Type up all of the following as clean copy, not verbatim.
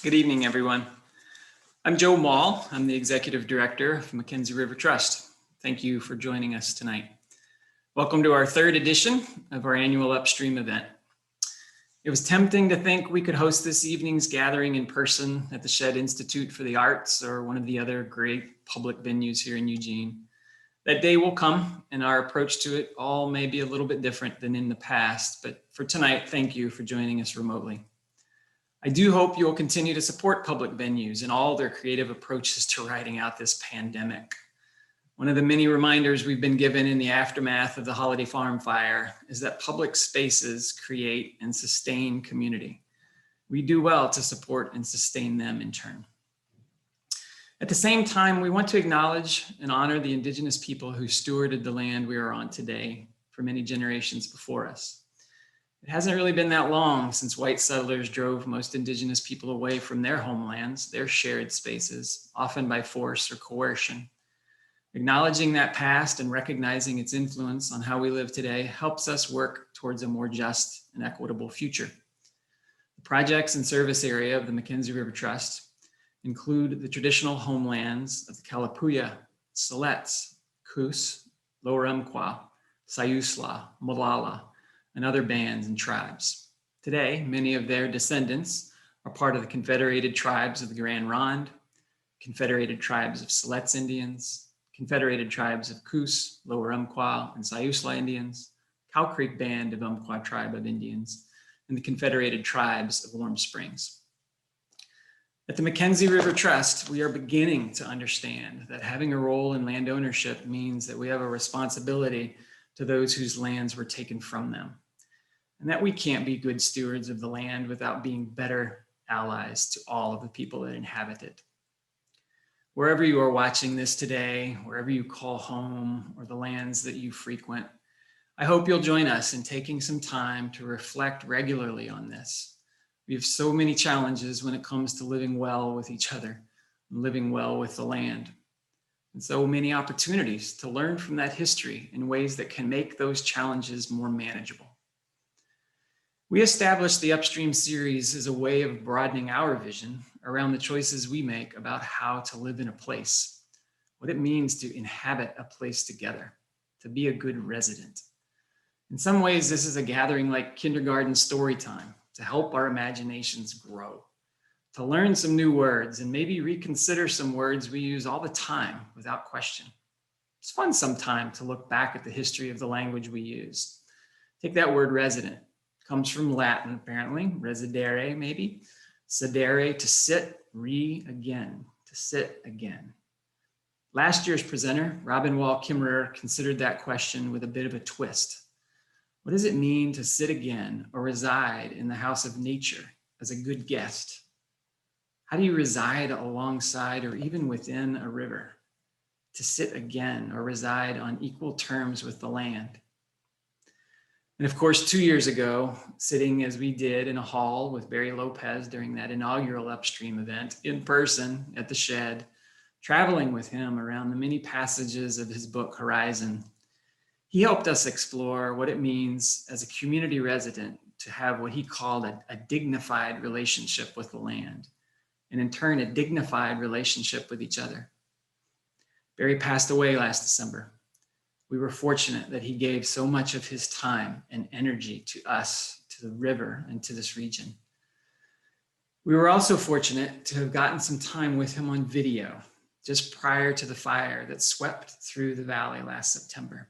Good evening, everyone. I'm Joe Mall. I'm the Executive Director of McKenzie River Trust. Thank you for joining us tonight. Welcome to our third edition of our annual Upstream event. It was tempting to think we could host this evening's gathering in person at the Shedd Institute for the Arts or one of the other great public venues here in Eugene. That day will come, and our approach to it all may be a little bit different than in the past, but for tonight, thank you for joining us remotely. I do hope you will continue to support public venues and all their creative approaches to riding out this pandemic. One of the many reminders we've been given in the aftermath of the Holiday Farm fire is that public spaces create and sustain community. We do well to support and sustain them in turn. At the same time, we want to acknowledge and honor the Indigenous people who stewarded the land we are on today for many generations before us. It hasn't really been that long since white settlers drove most Indigenous people away from their homelands, their shared spaces, often by force or coercion. Acknowledging that past and recognizing its influence on how we live today helps us work towards a more just and equitable future. The projects and service area of the McKenzie River Trust include the traditional homelands of the Kalapuya, Solnit, Coos, Lower Umpqua, Siuslaw, Molalla, and other bands and tribes. Today, many of their descendants are part of the Confederated Tribes of the Grand Ronde, Confederated Tribes of Siletz Indians, Confederated Tribes of Coos, Lower Umpqua, and Siuslaw Indians, Cow Creek Band of Umpqua Tribe of Indians, and the Confederated Tribes of Warm Springs. At the McKenzie River Trust, we are beginning to understand that having a role in land ownership means that we have a responsibility to those whose lands were taken from them, and that we can't be good stewards of the land without being better allies to all of the people that inhabit it. Wherever you are watching this today, wherever you call home, or the lands that you frequent, I hope you'll join us in taking some time to reflect regularly on this. We have so many challenges when it comes to living well with each other and living well with the land. And so many opportunities to learn from that history in ways that can make those challenges more manageable. We established the Upstream series as a way of broadening our vision around the choices we make about how to live in a place, what it means to inhabit a place together, to be a good resident. In some ways, this is a gathering like kindergarten story time to help our imaginations grow, to learn some new words and maybe reconsider some words we use all the time without question. It's fun sometime to look back at the history of the language we use. Take that word resident. It comes from Latin, apparently, residere maybe. Sedere, to sit, again, to sit again. Last year's presenter, Robin Wall Kimmerer, considered that question with a bit of a twist. What does it mean to sit again or reside in the house of nature as a good guest? How do you reside alongside or even within a river? To sit again or reside on equal terms with the land? And of course, 2 years ago, sitting as we did in a hall with Barry Lopez during that inaugural Upstream event in person at the Shedd, traveling with him around the many passages of his book, Horizon, he helped us explore what it means as a community resident to have what he called a dignified relationship with the land, and in turn, a dignified relationship with each other. Barry passed away last December. We were fortunate that he gave so much of his time and energy to us, to the river, and to this region. We were also fortunate to have gotten some time with him on video just prior to the fire that swept through the valley last September.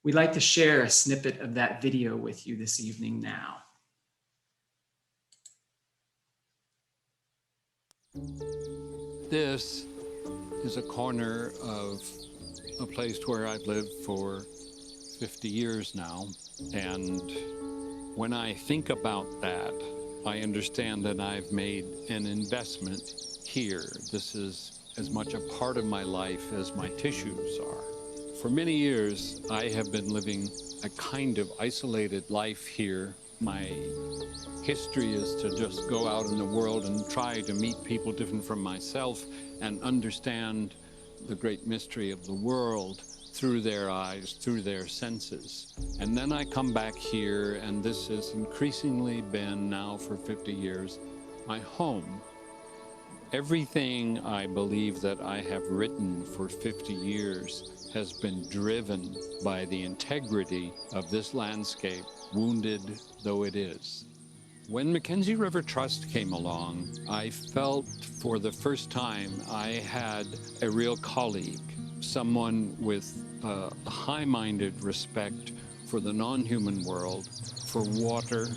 We'd like to share a snippet of that video with you this evening now. This is a corner of a place where I've lived for 50 years now. And when I think about that, I understand that I've made an investment here. This is as much a part of my life as my tissues are. For many years, I have been living a kind of isolated life here. My history is to just go out in the world and try to meet people different from myself and understand the great mystery of the world through their eyes, through their senses. And then I come back here, and this has increasingly been now for 50 years my home. Everything I believe that I have written for 50 years has been driven by the integrity of this landscape, wounded though it is. When McKenzie River Trust came along, I felt for the first time I had a real colleague, someone with a high-minded respect for the non-human world, for water,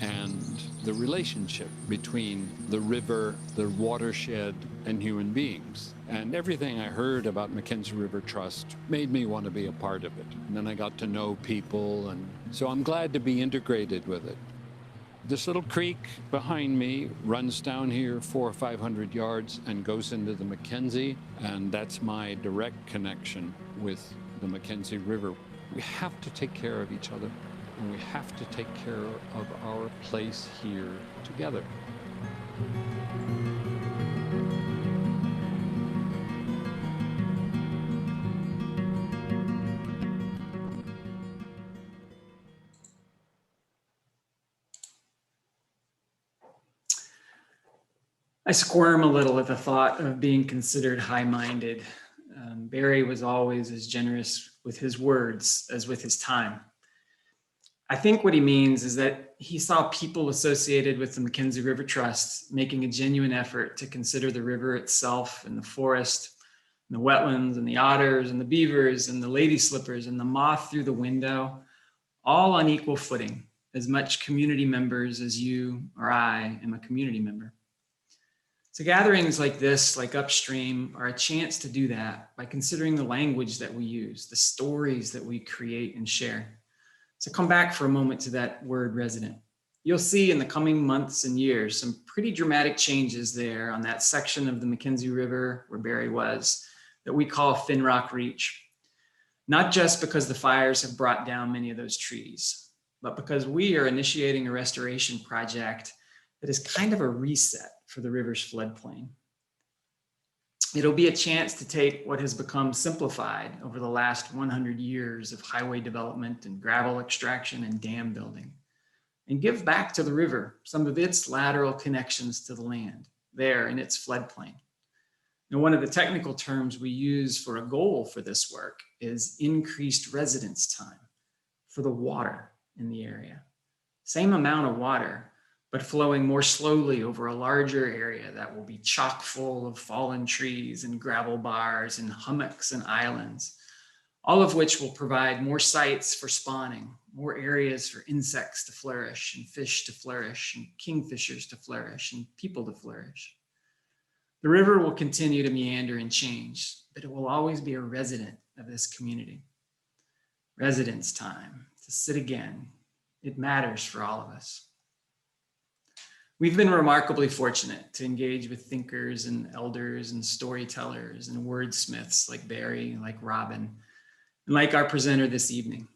and the relationship between the river, the watershed, and human beings. And everything I heard about McKenzie River Trust made me want to be a part of it. And then I got to know people, and so I'm glad to be integrated with it. This little creek behind me runs down here 400 or 500 yards and goes into the McKenzie, and that's my direct connection with the McKenzie River. We have to take care of each other, and we have to take care of our place here together. I squirm a little at the thought of being considered high-minded. Barry was always as generous with his words as with his time. I think what he means is that he saw people associated with the McKenzie River Trust making a genuine effort to consider the river itself and the forest, and the wetlands and the otters and the beavers and the lady slippers and the moth through the window, all on equal footing, as much community members as you or I am a community member. So gatherings like this, like Upstream, are a chance to do that by considering the language that we use, the stories that we create and share. So come back for a moment to that word resident. You'll see in the coming months and years some pretty dramatic changes there on that section of the McKenzie River where Barry was, that we call Finrock Reach. Not just because the fires have brought down many of those trees, but because we are initiating a restoration project that is kind of a reset for the river's floodplain. It'll be a chance to take what has become simplified over the last 100 years of highway development and gravel extraction and dam building, and give back to the river some of its lateral connections to the land there in its floodplain. Now, one of the technical terms we use for a goal for this work is increased residence time for the water in the area. Same amount of water, but flowing more slowly over a larger area that will be chock full of fallen trees and gravel bars and hummocks and islands, all of which will provide more sites for spawning, more areas for insects to flourish and fish to flourish and kingfishers to flourish and people to flourish. The river will continue to meander and change, but it will always be a resident of this community. Residence time, to sit again. It matters for all of us. We've been remarkably fortunate to engage with thinkers and elders and storytellers and wordsmiths like Barry, like Robin, and like our presenter this evening.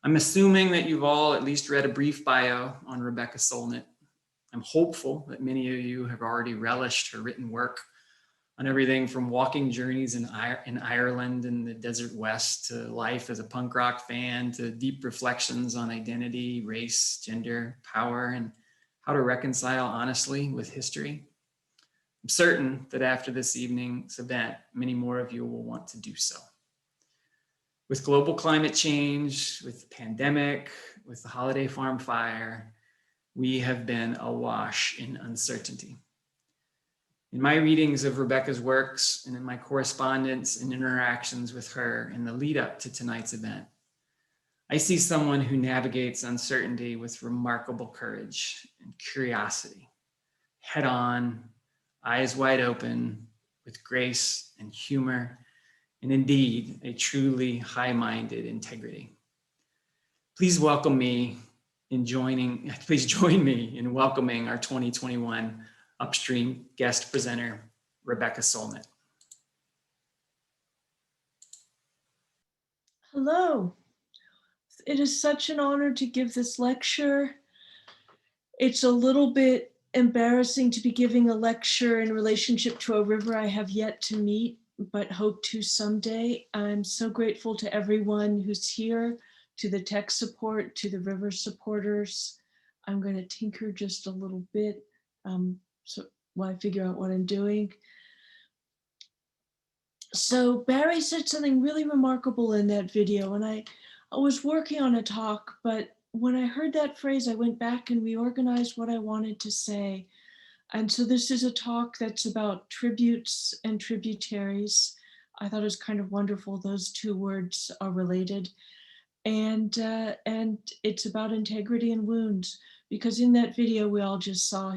I'm assuming that you've all at least read a brief bio on Rebecca Solnit. I'm hopeful that many of you have already relished her written work on everything from walking journeys in Ireland and the desert West to life as a punk rock fan to deep reflections on identity, race, gender, power, and how to reconcile honestly with history. I'm certain that after this evening's event, many more of you will want to do so. With global climate change, with the pandemic, with the Holiday Farm fire, we have been awash in uncertainty. In my readings of Rebecca's works and in my correspondence and interactions with her in the lead up to tonight's event, I see someone who navigates uncertainty with remarkable courage and curiosity, head on, eyes wide open, with grace and humor, and indeed a truly high-minded integrity. Please join me in welcoming our 2021 Upstream guest presenter, Rebecca Solnit. Hello. It is such an honor to give this lecture. It's a little bit embarrassing to be giving a lecture in relationship to a river I have yet to meet, but hope to someday. I'm so grateful to everyone who's here, to the tech support, to the river supporters. I'm going to tinker just a little bit So while I figure out what I'm doing. So Barry said something really remarkable in that video, and I was working on a talk, but when I heard that phrase, I went back and reorganized what I wanted to say. And so this is a talk that's about tributes and tributaries. I thought it was kind of wonderful. Those two words are related. And it's about integrity and wounds, because in that video we all just saw,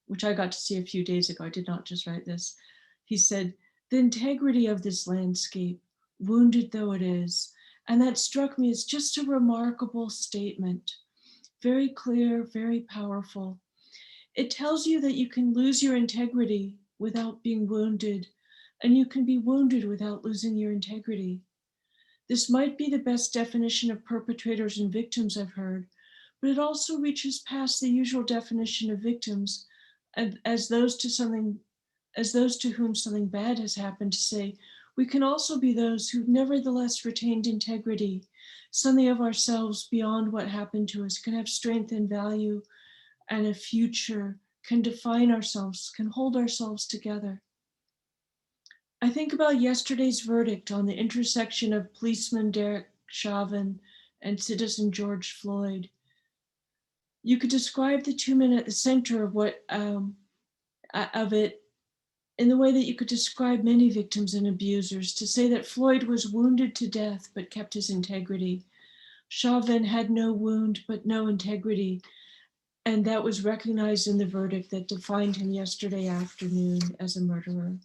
which I got to see a few days ago, I did not just write this, he said, the integrity of this landscape, wounded though it is. And that struck me as just a remarkable statement, very clear, very powerful. It tells you that you can lose your integrity without being wounded, and you can be wounded without losing your integrity. This might be the best definition of perpetrators and victims I've heard, but it also reaches past the usual definition of victims as those to whom something bad has happened, to say, we can also be those who've nevertheless retained integrity, something of ourselves beyond what happened to us, can have strength and value and a future, can define ourselves, can hold ourselves together. I think about yesterday's verdict on the intersection of policeman Derek Chauvin and citizen George Floyd. You could describe the two men at the center of it in the way that you could describe many victims and abusers, to say that Floyd was wounded to death but kept his integrity. Chauvin had no wound but no integrity, and that was recognized in the verdict that defined him yesterday afternoon as a murderer.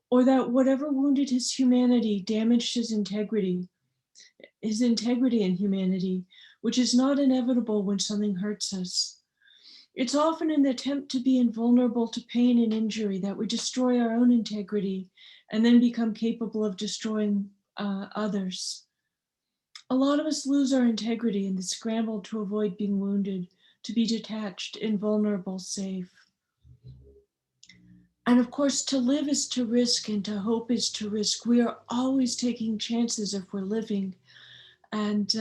Or that whatever wounded his humanity damaged his integrity and humanity, which is not inevitable when something hurts us. It's often an attempt to be invulnerable to pain and injury that we destroy our own integrity and then become capable of destroying others. A lot of us lose our integrity in the scramble to avoid being wounded, to be detached, invulnerable, safe. And of course, to live is to risk and to hope is to risk. We are always taking chances if we're living. And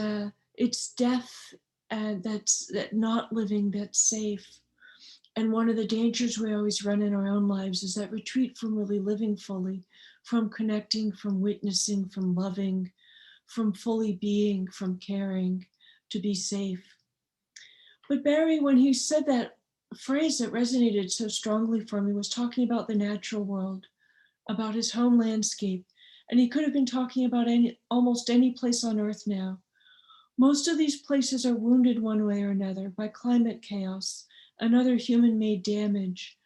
it's death that's not living that's safe. And one of the dangers we always run in our own lives is that retreat from really living fully, from connecting, from witnessing, from loving, from fully being, from caring, to be safe. But Barry, when he said that phrase that resonated so strongly for me, was talking about the natural world, about his home landscape. And he could have been talking about almost any place on earth now. Most of these places are wounded one way or another by climate chaos and other human-made damage.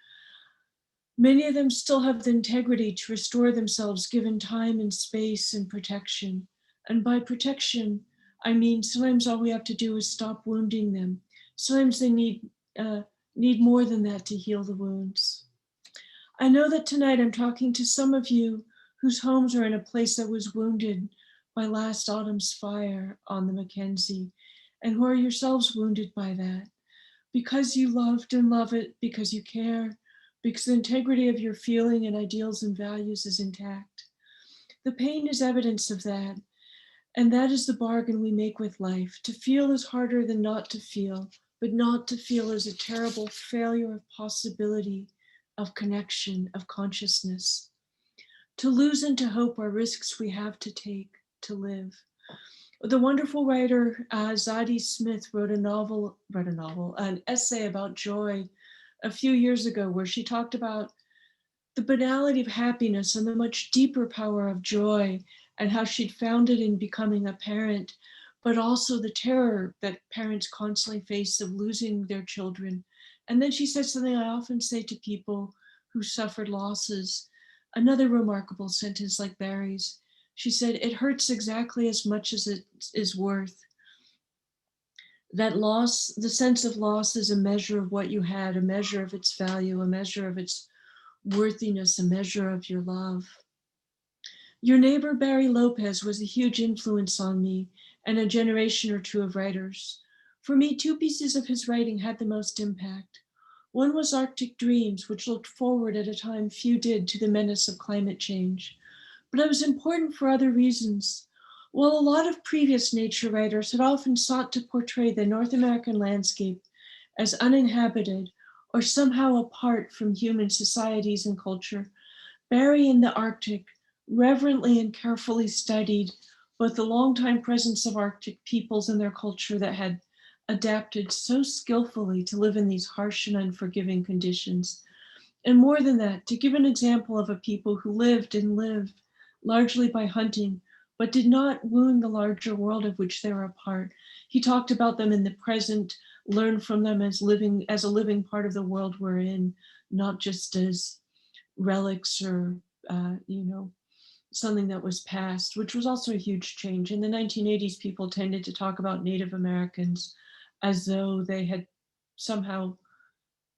Many of them still have the integrity to restore themselves given time and space and protection. And by protection, I mean sometimes all we have to do is stop wounding them. Sometimes they need more than that to heal the wounds. I know that tonight I'm talking to some of you whose homes are in a place that was wounded by last autumn's fire on the McKenzie, and who are yourselves wounded by that, because you loved and love it, because you care, because the integrity of your feeling and ideals and values is intact. The pain is evidence of that, and that is the bargain we make with life. To feel is harder than not to feel, but not to feel is a terrible failure of possibility, of connection, of consciousness. To lose and to hope are risks we have to take to live. The wonderful writer Zadie Smith wrote an essay about joy a few years ago, where she talked about the banality of happiness and the much deeper power of joy, and how she'd found it in becoming a parent, but also the terror that parents constantly face of losing their children. And then she said something I often say to people who suffered losses, another remarkable sentence like Barry's. She said, it hurts exactly as much as it is worth. That loss, the sense of loss, is a measure of what you had, a measure of its value, a measure of its worthiness, a measure of your love. Your neighbor, Barry Lopez, was a huge influence on me and a generation or two of writers. For me, two pieces of his writing had the most impact. One was Arctic Dreams, which looked forward at a time few did to the menace of climate change. But it was important for other reasons. While a lot of previous nature writers had often sought to portray the North American landscape as uninhabited or somehow apart from human societies and culture, Barry in the Arctic reverently and carefully studied both the longtime presence of Arctic peoples and their culture that had adapted so skillfully to live in these harsh and unforgiving conditions. And more than that, to give an example of a people who lived and lived largely by hunting, but did not wound the larger world of which they were a part. He talked about them in the present, learned from them as a living part of the world we're in, not just as relics or something that was past, which was also a huge change. In the 1980s, people tended to talk about Native Americans as though they had somehow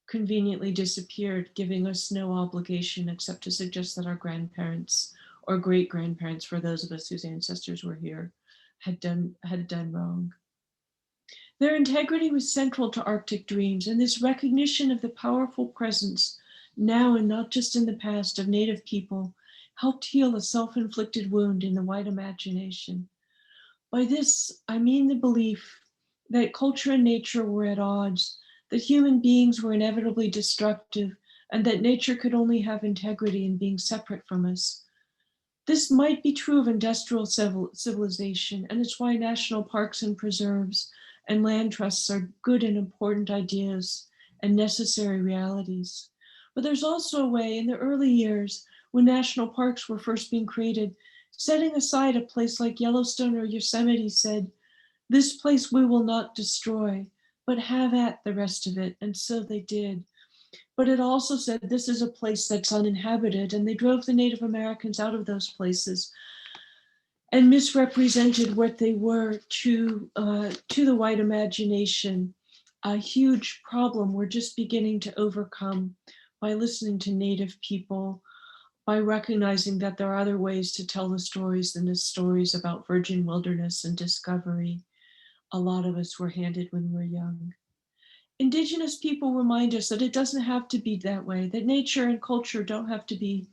conveniently disappeared, giving us no obligation except to suggest that our grandparents or great grandparents, for those of us whose ancestors were here, had done wrong. Their integrity was central to Arctic dreams, and this recognition of the powerful presence, now and not just in the past, of Native people helped heal a self-inflicted wound in the white imagination. By this, I mean the belief that culture and nature were at odds, that human beings were inevitably destructive, and that nature could only have integrity in being separate from us. This might be true of industrial civilization, and it's why national parks and preserves and land trusts are good and important ideas and necessary realities. But there's also a way in the early years when national parks were first being created, setting aside a place like Yellowstone or Yosemite said, this place we will not destroy, but have at the rest of it. And so they did. But it also said this is a place that's uninhabited, and they drove the Native Americans out of those places and misrepresented what they were to the white imagination. A huge problem we're just beginning to overcome by listening to Native people, by recognizing that there are other ways to tell the stories than the stories about virgin wilderness and discovery a lot of us were handed when we were young. Indigenous people remind us that it doesn't have to be that way, that nature and culture don't have to be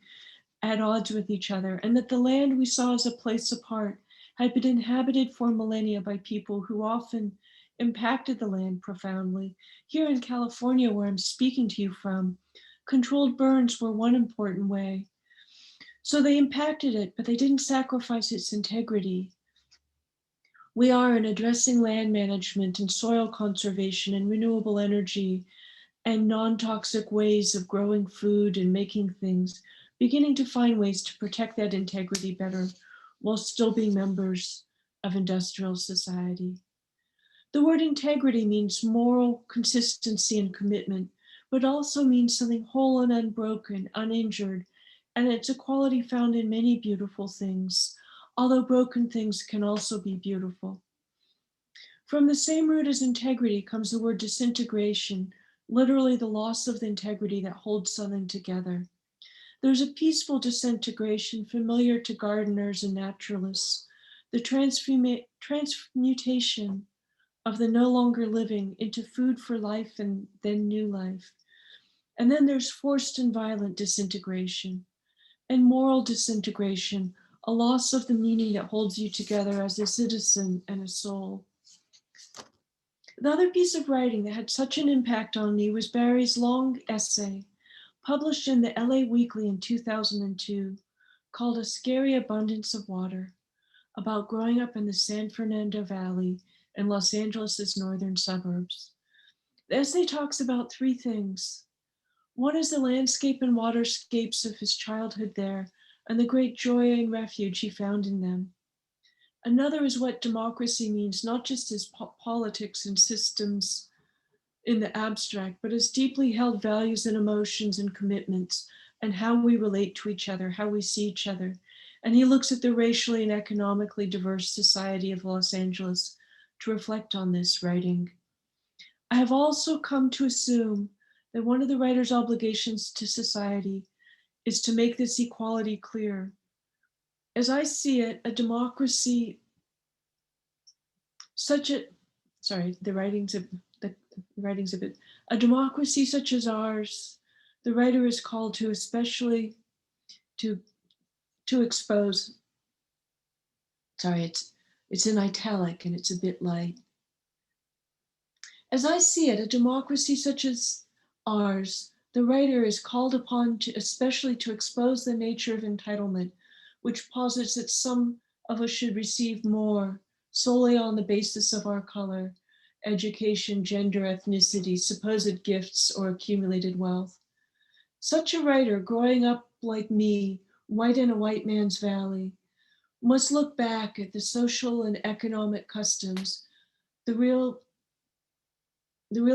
at odds with each other, and that the land we saw as a place apart had been inhabited for millennia by people who often impacted the land profoundly. Here in California, where I'm speaking to you from, controlled burns were one important way. So they impacted it, but they didn't sacrifice its integrity. We are in addressing land management and soil conservation and renewable energy and non-toxic ways of growing food and making things, beginning to find ways to protect that integrity better while still being members of industrial society. The word integrity means moral consistency and commitment, but also means something whole and unbroken, uninjured, and it's a quality found in many beautiful things, although broken things can also be beautiful. From the same root as integrity comes the word disintegration, literally the loss of the integrity that holds something together. There's a peaceful disintegration familiar to gardeners and naturalists, the transmutation of the no longer living into food for life and then new life. And then there's forced and violent disintegration and moral disintegration, a loss of the meaning that holds you together as a citizen and a soul. The other piece of writing that had such an impact on me was Barry's long essay, published in the LA Weekly in 2002, called A Scary Abundance of Water, about growing up in the San Fernando Valley in Los Angeles' northern suburbs. The essay talks about three things. One is the landscape and waterscapes of his childhood there and the great joy and refuge he found in them. Another is what democracy means, not just as politics and systems in the abstract, but as deeply held values and emotions and commitments and how we relate to each other, how we see each other. And he looks at the racially and economically diverse society of Los Angeles to reflect on this writing. I have also come to assume that one of the writer's obligations to society is to make this equality clear. As I see it, a democracy such a, sorry, the writing's a bit, a democracy such as ours, the writer is called to especially to expose, sorry, it's in italic and it's a bit light. As I see it, a democracy such as ours, the writer is called upon to especially to expose the nature of entitlement, which posits that some of us should receive more solely on the basis of our color, education, gender, ethnicity, supposed gifts, or accumulated wealth. Such a writer, growing up like me, white in a white man's valley, must look back at the social and economic customs, the real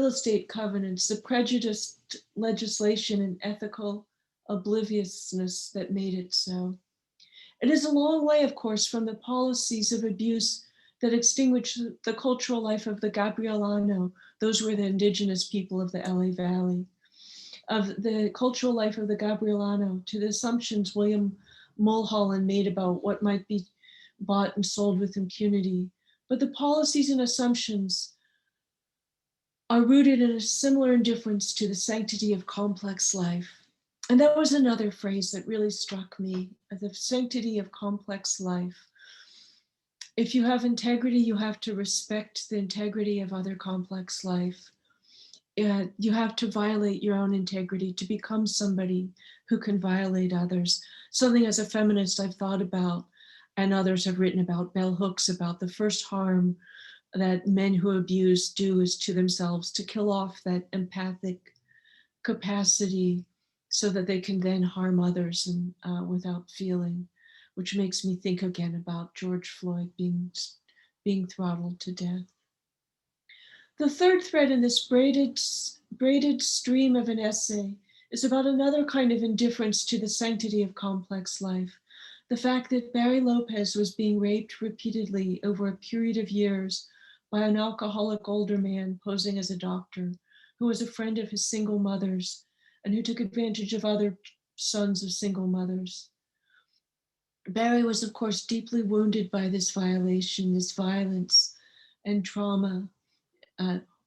estate covenants, the prejudiced legislation and ethical obliviousness that made it so. It is a long way, of course, from the policies of abuse that extinguished the cultural life of the Gabrielano. Those were the indigenous people of the LA Valley. Of the cultural life of the Gabrielano to the assumptions William Mulholland made about what might be bought and sold with impunity. But the policies and assumptions are rooted in a similar indifference to the sanctity of complex life. And that was another phrase that really struck me, the sanctity of complex life. If you have integrity, you have to respect the integrity of other complex life. You have to violate your own integrity to become somebody who can violate others. Something as a feminist I've thought about, and others have written about, bell hooks, about the first harm that men who abuse do is to themselves, to kill off that empathic capacity so that they can then harm others and without feeling, which makes me think again about George Floyd being throttled to death. The third thread in this braided stream of an essay is about another kind of indifference to the sanctity of complex life. The fact that Barry Lopez was being raped repeatedly over a period of years by an alcoholic older man posing as a doctor, who was a friend of his single mother's and who took advantage of other sons of single mothers. Barry was, of course, deeply wounded by this violation, this violence and trauma.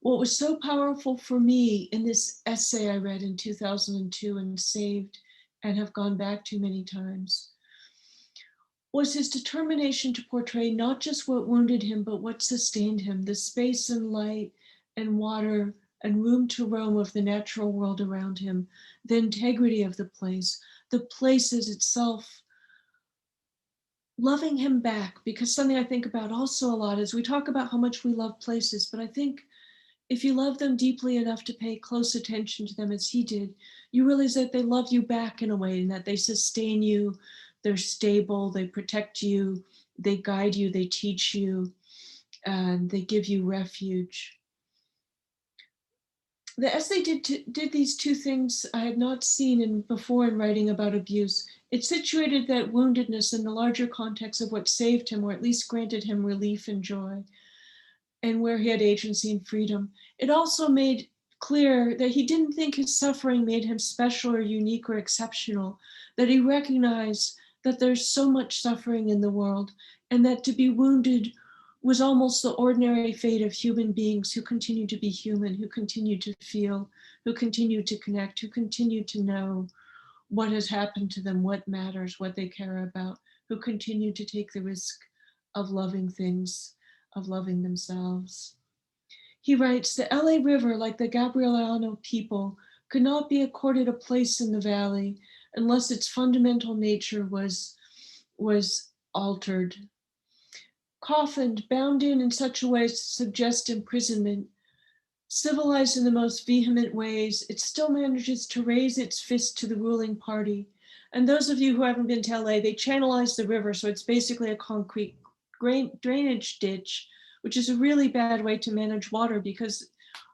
What was so powerful for me in this essay I read in 2002 and saved and have gone back to many times was his determination to portray not just what wounded him, but what sustained him, the space and light and water and room to roam of the natural world around him, the integrity of the place as itself, loving him back. Because something I think about also a lot is we talk about how much we love places, but I think if you love them deeply enough to pay close attention to them as he did, you realize that they love you back in a way and that they sustain you, they're stable, they protect you, they guide you, they teach you, and they give you refuge. The essay did these two things I had not seen before in writing about abuse. It situated that woundedness in the larger context of what saved him, or at least granted him relief and joy, and where he had agency and freedom. It also made clear that he didn't think his suffering made him special or unique or exceptional, that he recognized that there's so much suffering in the world, and that to be wounded was almost the ordinary fate of human beings who continue to be human, who continue to feel, who continue to connect, who continue to know what has happened to them, what matters, what they care about, who continue to take the risk of loving things, of loving themselves. He writes, the LA River, like the Gabrielano people, could not be accorded a place in the valley unless its fundamental nature was altered. Coffined, bound in such a way as to suggest imprisonment, civilized in the most vehement ways, it still manages to raise its fist to the ruling party. And those of you who haven't been to LA, they channelize the river, so it's basically a concrete drainage ditch, which is a really bad way to manage water because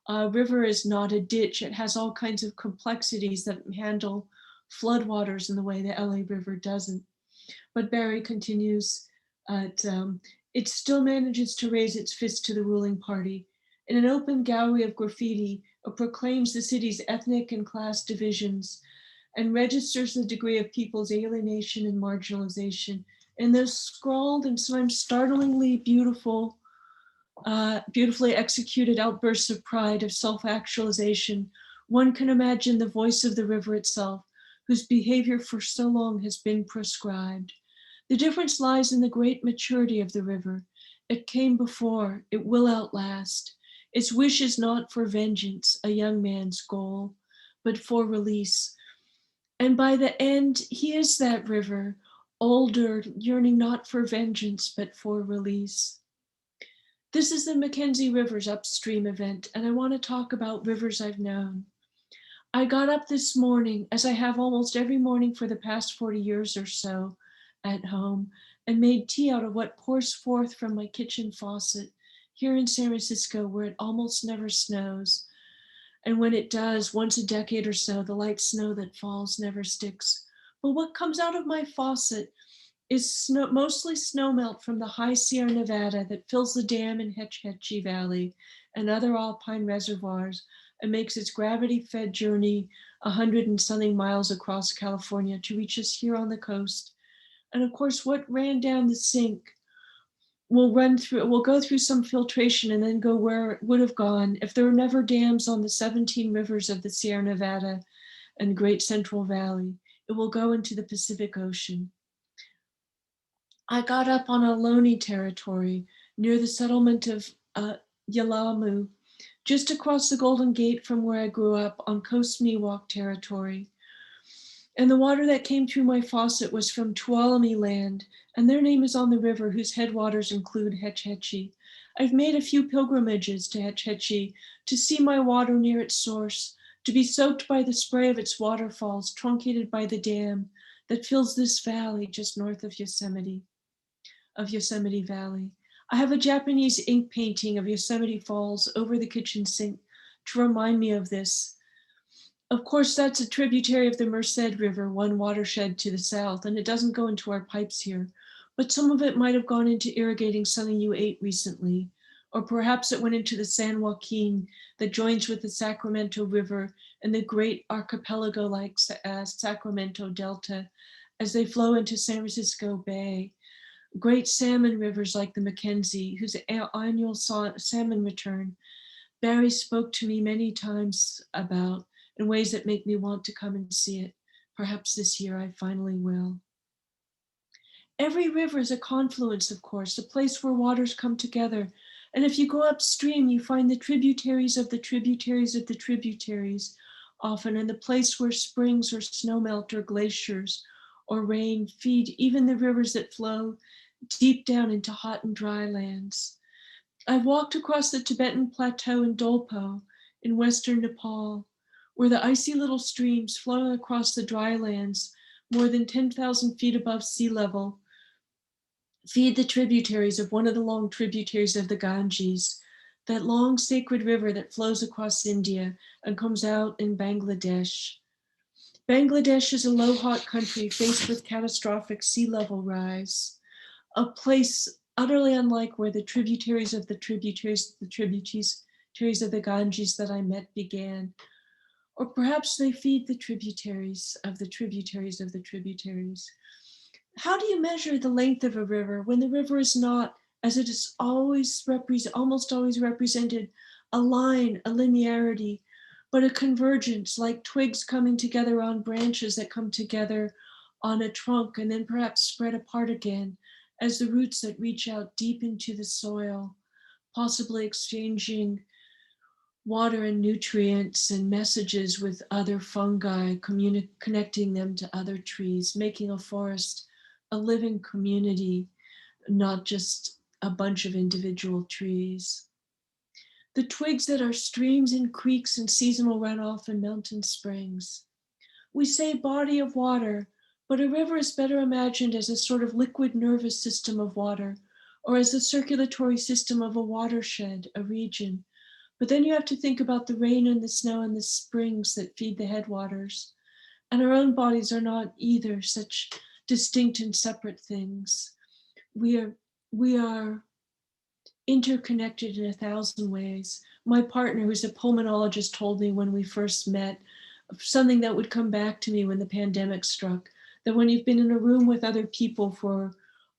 a river is not a ditch. It has all kinds of complexities that handle floodwaters in the way the LA River doesn't. But Barry continues, it still manages to raise its fist to the ruling party. In an open gallery of graffiti, it proclaims the city's ethnic and class divisions and registers the degree of people's alienation and marginalization. In those scrawled and sometimes startlingly beautifully executed outbursts of pride, of self-actualization, one can imagine the voice of the river itself, whose behavior for so long has been proscribed. The difference lies in the great maturity of the river. It came before, it will outlast. Its wish is not for vengeance, a young man's goal, but for release. And by the end, he is that river, older, yearning not for vengeance, but for release. This is the McKenzie River's Upstream event, and I want to talk about rivers I've known. I got up this morning, as I have almost every morning for the past 40 years or so at home, and made tea out of what pours forth from my kitchen faucet here in San Francisco, where it almost never snows. And when it does, once a decade or so, the light snow that falls never sticks. But what comes out of my faucet is mostly snowmelt from the high Sierra Nevada that fills the dam in Hetch Hetchy Valley and other alpine reservoirs and makes its gravity-fed journey 100 and something miles across California to reach us here on the coast. And of course, what ran down the sink will go through some filtration and then go where it would have gone if there were never dams on the 17 rivers of the Sierra Nevada and Great Central Valley. It will go into the Pacific Ocean. I got up on Ohlone territory near the settlement of Yalamu, just across the Golden Gate from where I grew up on Coast Miwok territory. And the water that came through my faucet was from Tuolumne land, and their name is on the river whose headwaters include Hetch Hetchy. I've made a few pilgrimages to Hetch Hetchy to see my water near its source, to be soaked by the spray of its waterfalls, truncated by the dam that fills this valley just north of Yosemite Valley. I have a Japanese ink painting of Yosemite Falls over the kitchen sink to remind me of this. Of course, that's a tributary of the Merced River, one watershed to the south, and it doesn't go into our pipes here, but some of it might have gone into irrigating something you ate recently, or perhaps it went into the San Joaquin that joins with the Sacramento River and the great archipelago-like Sacramento Delta as they flow into San Francisco Bay. Great salmon rivers like the McKenzie, whose annual salmon return Barry spoke to me many times about in ways that make me want to come and see it. Perhaps this year I finally will. Every river is a confluence, of course, a place where waters come together. And if you go upstream, you find the tributaries of the tributaries of the tributaries, often, and the place where springs or snowmelt or glaciers or rain feed even the rivers that flow deep down into hot and dry lands. I've walked across the Tibetan Plateau in Dolpo in Western Nepal, where the icy little streams flowing across the dry lands more than 10,000 feet above sea level feed the tributaries of one of the long tributaries of the Ganges, that long sacred river that flows across India and comes out in Bangladesh. Bangladesh is a low, hot country faced with catastrophic sea level rise, a place utterly unlike where the tributaries of the tributaries of the Ganges that I met began. Or perhaps they feed the tributaries of the tributaries of the tributaries. How do you measure the length of a river when the river is not, as it is almost always represented, a line, a linearity, but a convergence, like twigs coming together on branches that come together on a trunk and then perhaps spread apart again as the roots that reach out deep into the soil, possibly exchanging water and nutrients and messages with other fungi, connecting them to other trees, making a forest a living community, not just a bunch of individual trees. The twigs that are streams and creeks and seasonal runoff and mountain springs. We say body of water, but a river is better imagined as a sort of liquid nervous system of water, or as a circulatory system of a watershed, a region. But then you have to think about the rain and the snow and the springs that feed the headwaters. And our own bodies are not either such distinct and separate things. We are interconnected in 1,000 ways. My partner, who's a pulmonologist, told me when we first met something that would come back to me when the pandemic struck, that when you've been in a room with other people for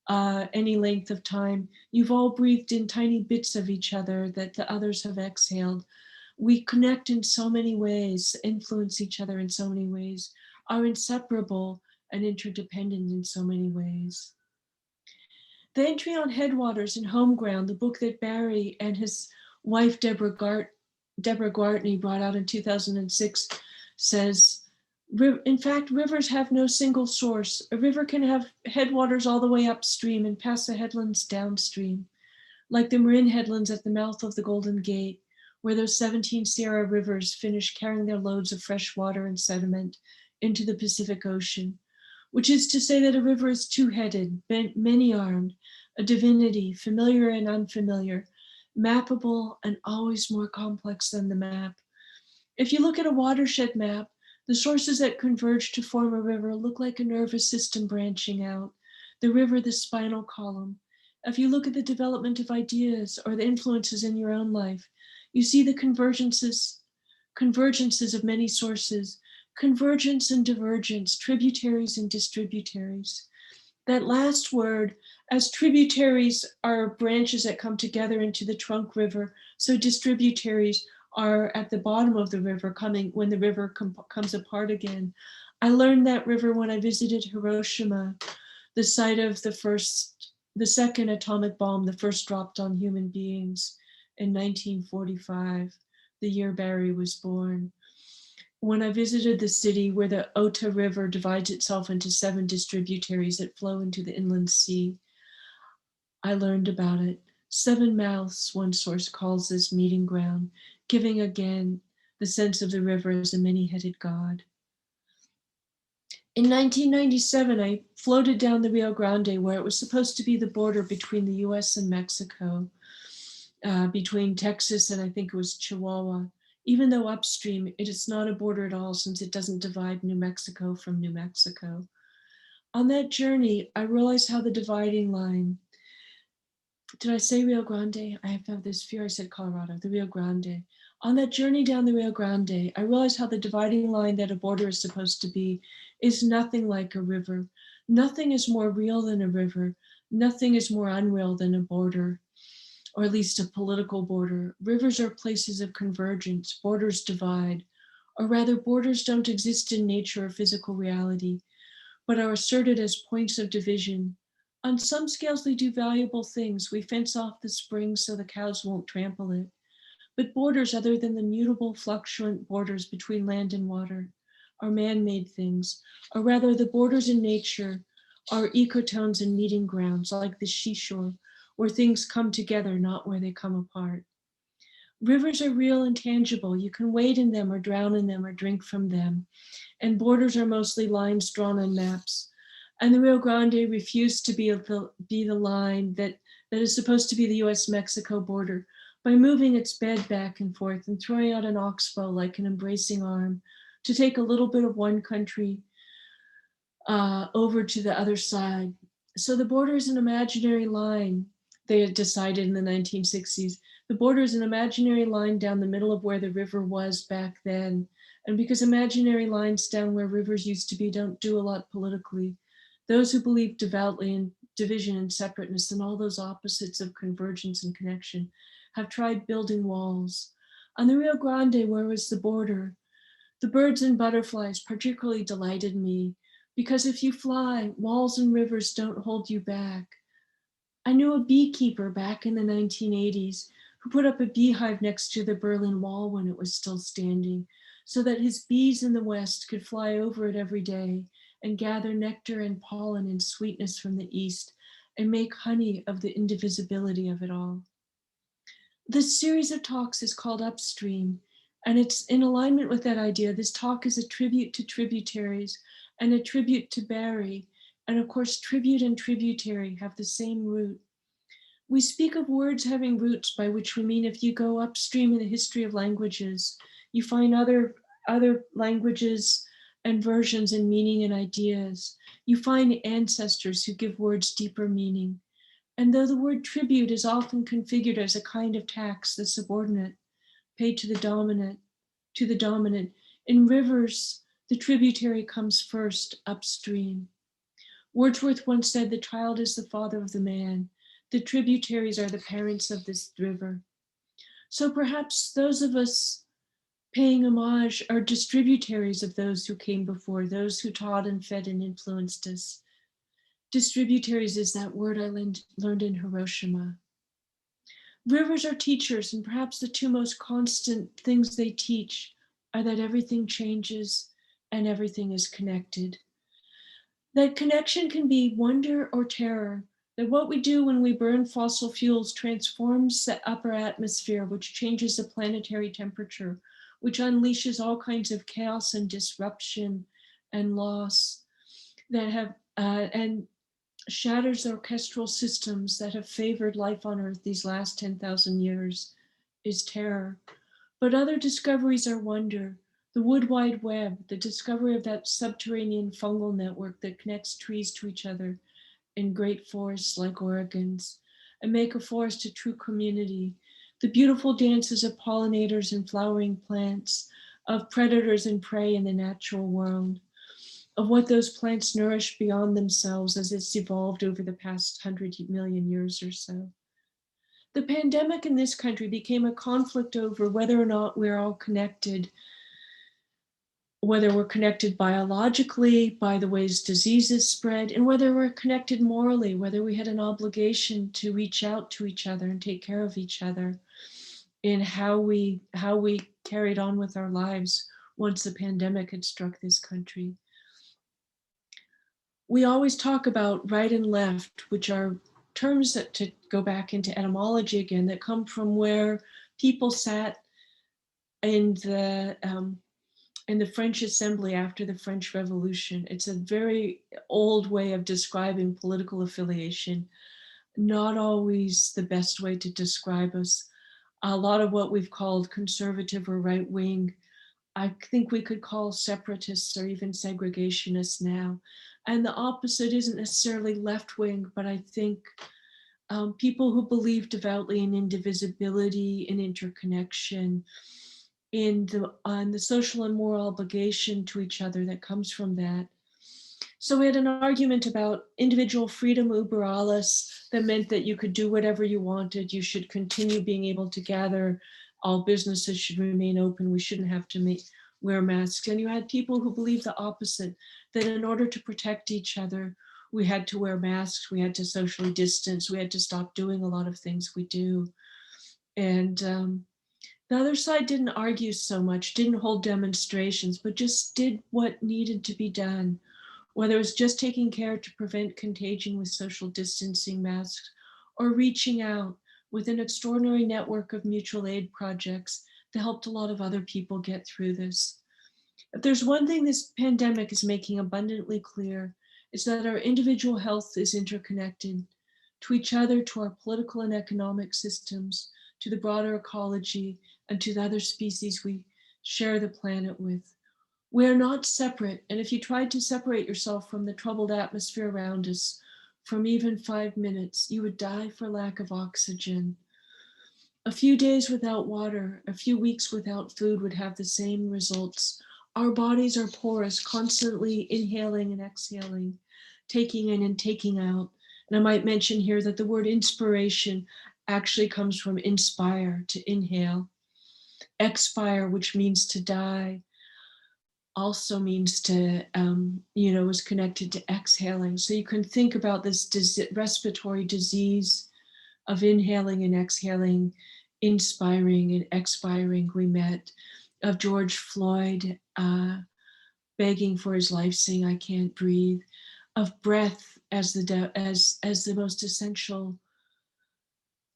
any length of time, you've all breathed in tiny bits of each other that the others have exhaled. We connect in so many ways, influence each other in so many ways, are inseparable and interdependent in so many ways. The entry on Headwaters and Home Ground, the book that Barry and his wife Deborah Gwartney brought out in 2006, says, in fact, rivers have no single source. A river can have headwaters all the way upstream and pass the headlands downstream, like the Marin headlands at the mouth of the Golden Gate, where those 17 Sierra rivers finish carrying their loads of fresh water and sediment into the Pacific Ocean, which is to say that a river is two-headed, many-armed, a divinity, familiar and unfamiliar, mappable and always more complex than the map. If you look at a watershed map, the sources that converge to form a river look like a nervous system branching out, the river the spinal column. If you look at the development of ideas or the influences in your own life, you see the convergences of many sources, convergence and divergence, tributaries and distributaries. That last word, as tributaries are branches that come together into the trunk river, so distributaries are at the bottom of the river coming when the river comes apart again. I learned that river when I visited Hiroshima, the site of the second atomic bomb, the first dropped on human beings in 1945, the year Barry was born. When I visited the city where the Ota River divides itself into 7 distributaries that flow into the inland sea, I learned about it. 7 mouths, one source calls this meeting ground, giving again the sense of the river as a many-headed god. In 1997, I floated down the Rio Grande where it was supposed to be the border between the US and Mexico, between Texas and I think it was Chihuahua. Even though upstream, it is not a border at all since it doesn't divide New Mexico from New Mexico. On that journey, I realized how the dividing line, did I say Rio Grande? I have this fear I said Colorado, the Rio Grande. On that journey down the Rio Grande, I realized how the dividing line that a border is supposed to be is nothing like a river. Nothing is more real than a river. Nothing is more unreal than a border, or at least a political border. Rivers are places of convergence, borders divide, or rather borders don't exist in nature or physical reality, but are asserted as points of division. On some scales, they do valuable things. We fence off the springs so the cows won't trample it. But borders, other than the mutable, fluctuant borders between land and water, are man-made things, or rather the borders in nature are ecotones and meeting grounds, like the seashore, where things come together, not where they come apart. Rivers are real and tangible. You can wade in them or drown in them or drink from them. And borders are mostly lines drawn on maps. And the Rio Grande refused to be the line that is supposed to be the US-Mexico border by moving its bed back and forth and throwing out an oxbow like an embracing arm to take a little bit of one country over to the other side. So the border is an imaginary line, they had decided in the 1960s. The border is an imaginary line down the middle of where the river was back then. And because imaginary lines down where rivers used to be don't do a lot politically, those who believe devoutly in division and separateness and all those opposites of convergence and connection have tried building walls. On the Rio Grande, where was the border, the birds and butterflies particularly delighted me because if you fly, walls and rivers don't hold you back. I knew a beekeeper back in the 1980s who put up a beehive next to the Berlin Wall when it was still standing so that his bees in the West could fly over it every day and gather nectar and pollen and sweetness from the East and make honey of the indivisibility of it all. This series of talks is called Upstream, and it's in alignment with that idea. This talk is a tribute to tributaries and a tribute to Barry. And of course, tribute and tributary have the same root. We speak of words having roots, by which we mean if you go upstream in the history of languages, you find other languages and versions and meaning and ideas. You find ancestors who give words deeper meaning. And though the word tribute is often configured as a kind of tax, the subordinate, paid to the dominant, in rivers, the tributary comes first upstream. Wordsworth once said, the child is the father of the man. The tributaries are the parents of this river. So perhaps those of us paying homage are distributaries of those who came before, those who taught and fed and influenced us. Distributaries is that word I learned in Hiroshima. Rivers are teachers, and perhaps the two most constant things they teach are that everything changes and everything is connected. That connection can be wonder or terror, that what we do when we burn fossil fuels transforms the upper atmosphere, which changes the planetary temperature, which unleashes all kinds of chaos and disruption and loss that have, and shatters the orchestral systems that have favored life on Earth these last 10,000 years, is terror. But other discoveries are wonder. The Wood Wide Web, the discovery of that subterranean fungal network that connects trees to each other in great forests like Oregon's, and make a forest a true community. The beautiful dances of pollinators and flowering plants, of predators and prey in the natural world, of what those plants nourish beyond themselves as it's evolved over the past 100 million years or so. The pandemic in this country became a conflict over whether or not we're all connected, whether we're connected biologically by the ways diseases spread, and whether we're connected morally, whether we had an obligation to reach out to each other and take care of each other in how we carried on with our lives once the pandemic had struck this country. We always talk about right and left, which are terms that, to go back into etymology again, that come from where people sat in the French Assembly after the French Revolution. It's a very old way of describing political affiliation, not always the best way to describe us. A lot of what we've called conservative or right wing, I think we could call separatists or even segregationists now. And the opposite isn't necessarily left wing, but I think people who believe devoutly in indivisibility, in interconnection, in the social and moral obligation to each other that comes from that. So we had an argument about individual freedom uber alles, that meant that you could do whatever you wanted. You should continue being able to gather. All businesses should remain open. We shouldn't have to wear masks. And you had people who believed the opposite, that in order to protect each other, we had to wear masks, we had to socially distance, we had to stop doing a lot of things we do. And the other side didn't argue so much, didn't hold demonstrations, but just did what needed to be done, whether it was just taking care to prevent contagion with social distancing masks, or reaching out with an extraordinary network of mutual aid projects that helped a lot of other people get through this. If there's one thing this pandemic is making abundantly clear, it's that our individual health is interconnected to each other, to our political and economic systems, to the broader ecology, and to the other species we share the planet with. We are not separate, and if you tried to separate yourself from the troubled atmosphere around us from even 5 minutes, you would die for lack of oxygen. A few days without water, a few weeks without food would have the same results. Our bodies are porous, constantly inhaling and exhaling, taking in and taking out. And I might mention here that the word inspiration actually comes from inspire, to inhale. Expire, which means to die, also means to, is connected to exhaling. So you can think about this respiratory disease of inhaling and exhaling, inspiring and expiring. We met of George Floyd begging for his life, saying, "I can't breathe," of breath as the most essential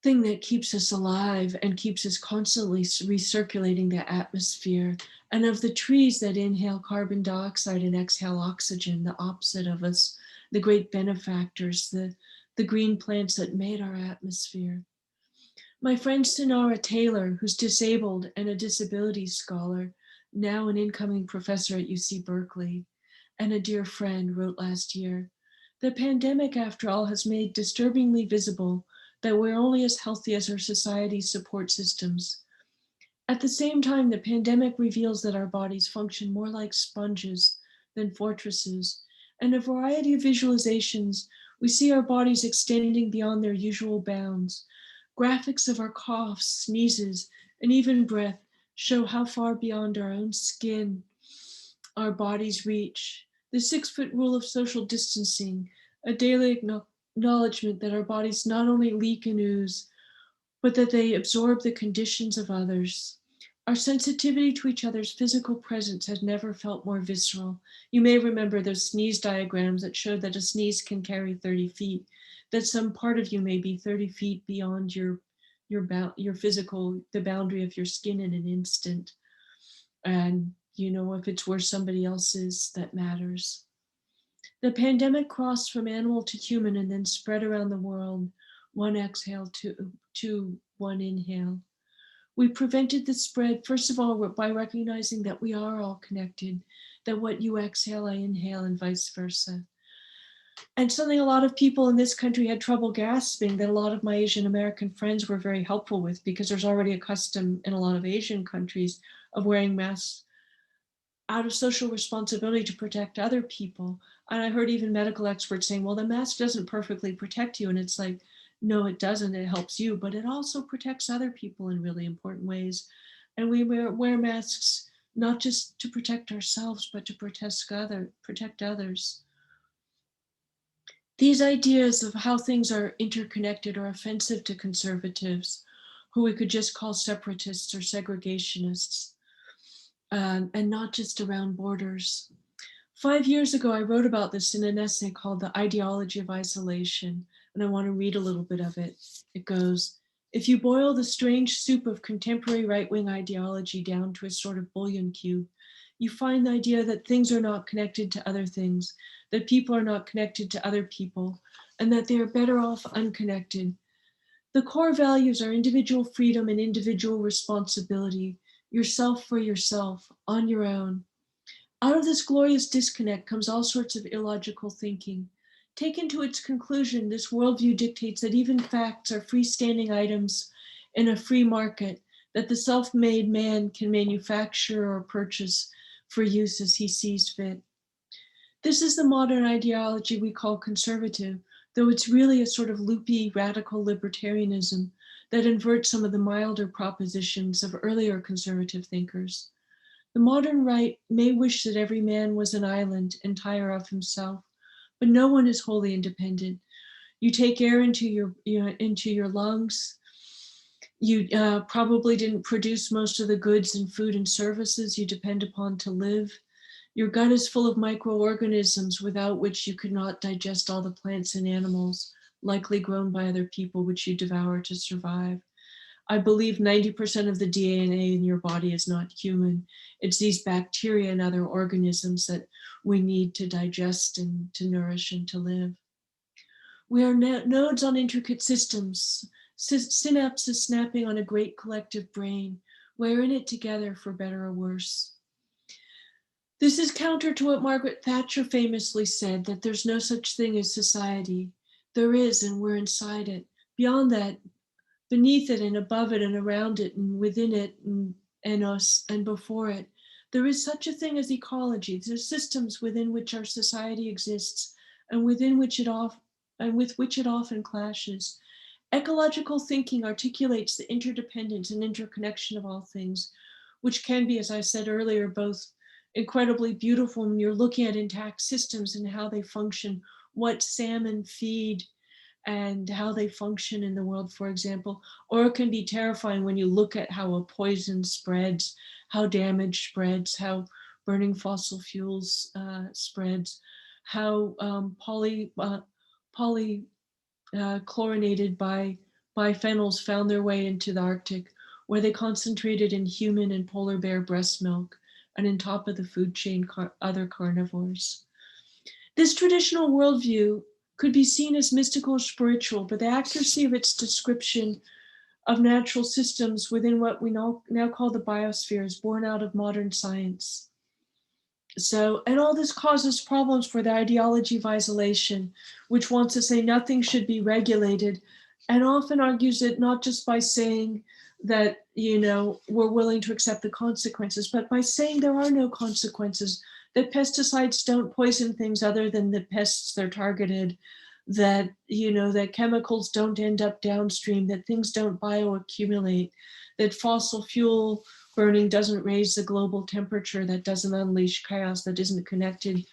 thing that keeps us alive and keeps us constantly recirculating the atmosphere, and of the trees that inhale carbon dioxide and exhale oxygen, the opposite of us, the great benefactors, the green plants that made our atmosphere. My friend Sonara Taylor, who's disabled and a disability scholar, now an incoming professor at UC Berkeley, and a dear friend, wrote last year, "The pandemic, after all, has made disturbingly visible that we're only as healthy as our society's support systems. At the same time, the pandemic reveals that our bodies function more like sponges than fortresses. And a variety of visualizations, we see our bodies extending beyond their usual bounds. Graphics of our coughs, sneezes, and even breath show how far beyond our own skin our bodies reach. The 6-foot rule of social distancing, a daily acknowledgement that our bodies not only leak and ooze, but that they absorb the conditions of others. Our sensitivity to each other's physical presence has never felt more visceral. You may remember those sneeze diagrams that showed that a sneeze can carry 30 feet, that some part of you may be 30 feet beyond your physical, the boundary of your skin in an instant. And if it's where somebody else is, that matters. The pandemic crossed from animal to human and then spread around the world, one exhale to one inhale. We prevented the spread, first of all, by recognizing that we are all connected, that what you exhale, I inhale, and vice versa. And something a lot of people in this country had trouble grasping, that a lot of my Asian American friends were very helpful with, because there's already a custom in a lot of Asian countries of wearing masks out of social responsibility to protect other people. And I heard even medical experts saying, well, the mask doesn't perfectly protect you. And it's like, no, it doesn't. It helps you, but it also protects other people in really important ways. And we wear masks not just to protect ourselves, but to protect others. These ideas of how things are interconnected are offensive to conservatives, who we could just call separatists or segregationists. And not just around borders. 5 years ago, I wrote about this in an essay called The Ideology of Isolation, and I want to read a little bit of it. It goes, if you boil the strange soup of contemporary right-wing ideology down to a sort of bouillon cube, you find the idea that things are not connected to other things, that people are not connected to other people, and that they are better off unconnected. The core values are individual freedom and individual responsibility, yourself for yourself, on your own. Out of this glorious disconnect comes all sorts of illogical thinking. Taken to its conclusion, this worldview dictates that even facts are freestanding items in a free market that the self-made man can manufacture or purchase for use as he sees fit. This is the modern ideology we call conservative, though it's really a sort of loopy radical libertarianism that inverts some of the milder propositions of earlier conservative thinkers. The modern right may wish that every man was an island, entire of himself, but no one is wholly independent. You take air into your lungs. You probably didn't produce most of the goods and food and services you depend upon to live. Your gut is full of microorganisms without which you could not digest all the plants and animals likely grown by other people which you devour to survive. I believe 90% of the DNA in your body is not human. It's these bacteria and other organisms that we need to digest and to nourish and to live. We are nodes on intricate systems, synapses snapping on a great collective brain. We're in it together for better or worse. This is counter to what Margaret Thatcher famously said, that there's no such thing as society. There is, and we're inside it. Beyond that, beneath it and above it and around it and within it and us and before it, there is such a thing as ecology. There's systems within which our society exists and with which it often clashes. Ecological thinking articulates the interdependence and interconnection of all things, which can be, as I said earlier, both incredibly beautiful when you're looking at intact systems and how they function, what salmon feed, and how they function in the world, for example, or it can be terrifying when you look at how a poison spreads, how damage spreads, how burning fossil fuels spreads, how polychlorinated biphenyls found their way into the Arctic, where they concentrated in human and polar bear breast milk, and in top of the food chain, other carnivores. This traditional worldview could be seen as mystical or spiritual, but the accuracy of its description of natural systems within what we now call the biosphere is born out of modern science. So, and all this causes problems for the ideology of isolation, which wants to say nothing should be regulated, and often argues it not just by saying that, we're willing to accept the consequences, but by saying there are no consequences, that pesticides don't poison things other than the pests they're targeted, that, that chemicals don't end up downstream, that things don't bioaccumulate, that fossil fuel burning doesn't raise the global temperature, that doesn't unleash chaos, that isn't connected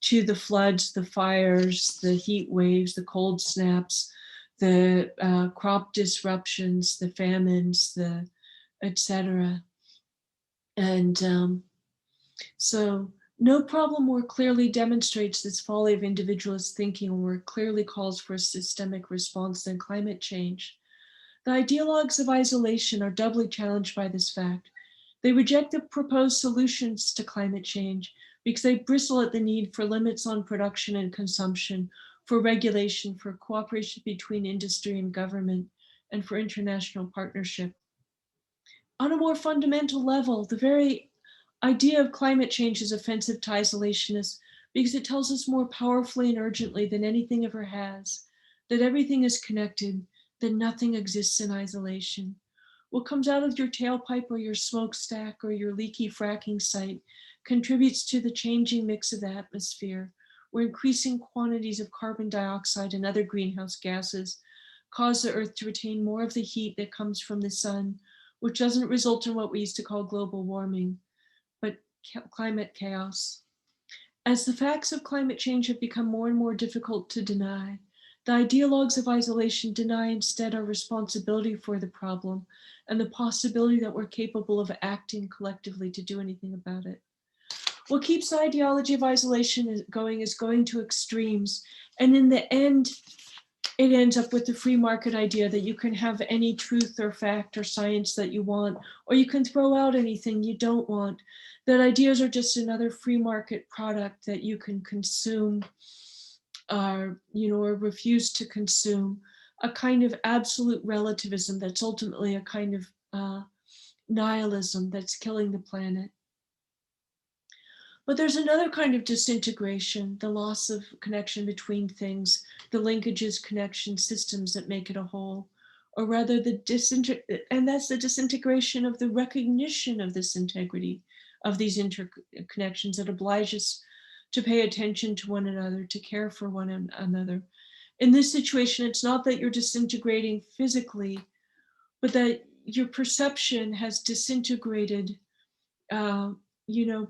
to the floods, the fires, the heat waves, the cold snaps, the crop disruptions, the famines, the etc. And so no problem more clearly demonstrates this folly of individualist thinking or more clearly calls for a systemic response than climate change. The ideologues of isolation are doubly challenged by this fact. They reject the proposed solutions to climate change because they bristle at the need for limits on production and consumption, for regulation, for cooperation between industry and government, and for international partnership. On a more fundamental level, the very idea of climate change is offensive to isolationists because it tells us more powerfully and urgently than anything ever has that everything is connected, that nothing exists in isolation. What comes out of your tailpipe or your smokestack or your leaky fracking site contributes to the changing mix of the atmosphere, where increasing quantities of carbon dioxide and other greenhouse gases cause the earth to retain more of the heat that comes from the sun, which doesn't result in what we used to call global warming, but climate chaos. As the facts of climate change have become more and more difficult to deny, the ideologues of isolation deny instead our responsibility for the problem and the possibility that we're capable of acting collectively to do anything about it. What keeps the ideology of isolation is going to extremes. And in the end, it ends up with the free market idea that you can have any truth or fact or science that you want, or you can throw out anything you don't want. That ideas are just another free market product that you can consume or refuse to consume, a kind of absolute relativism that's ultimately a kind of nihilism that's killing the planet. But there's another kind of disintegration, the loss of connection between things, the linkages, connection systems that make it a whole, or rather and that's the disintegration of the recognition of this integrity, of these interconnections that oblige us to pay attention to one another, to care for one another. In this situation, it's not that you're disintegrating physically, but that your perception has disintegrated,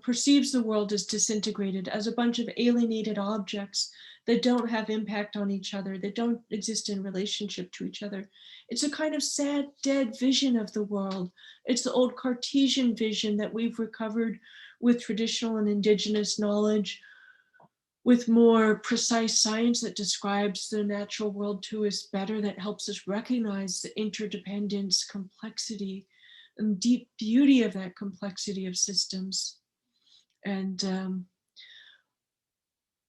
perceives the world as disintegrated, as a bunch of alienated objects that don't have impact on each other, that don't exist in relationship to each other. It's a kind of sad, dead vision of the world. It's the old Cartesian vision that we've recovered with traditional and indigenous knowledge, with more precise science that describes the natural world to us better, that helps us recognize the interdependence, complexity, and deep beauty of that complexity of systems. And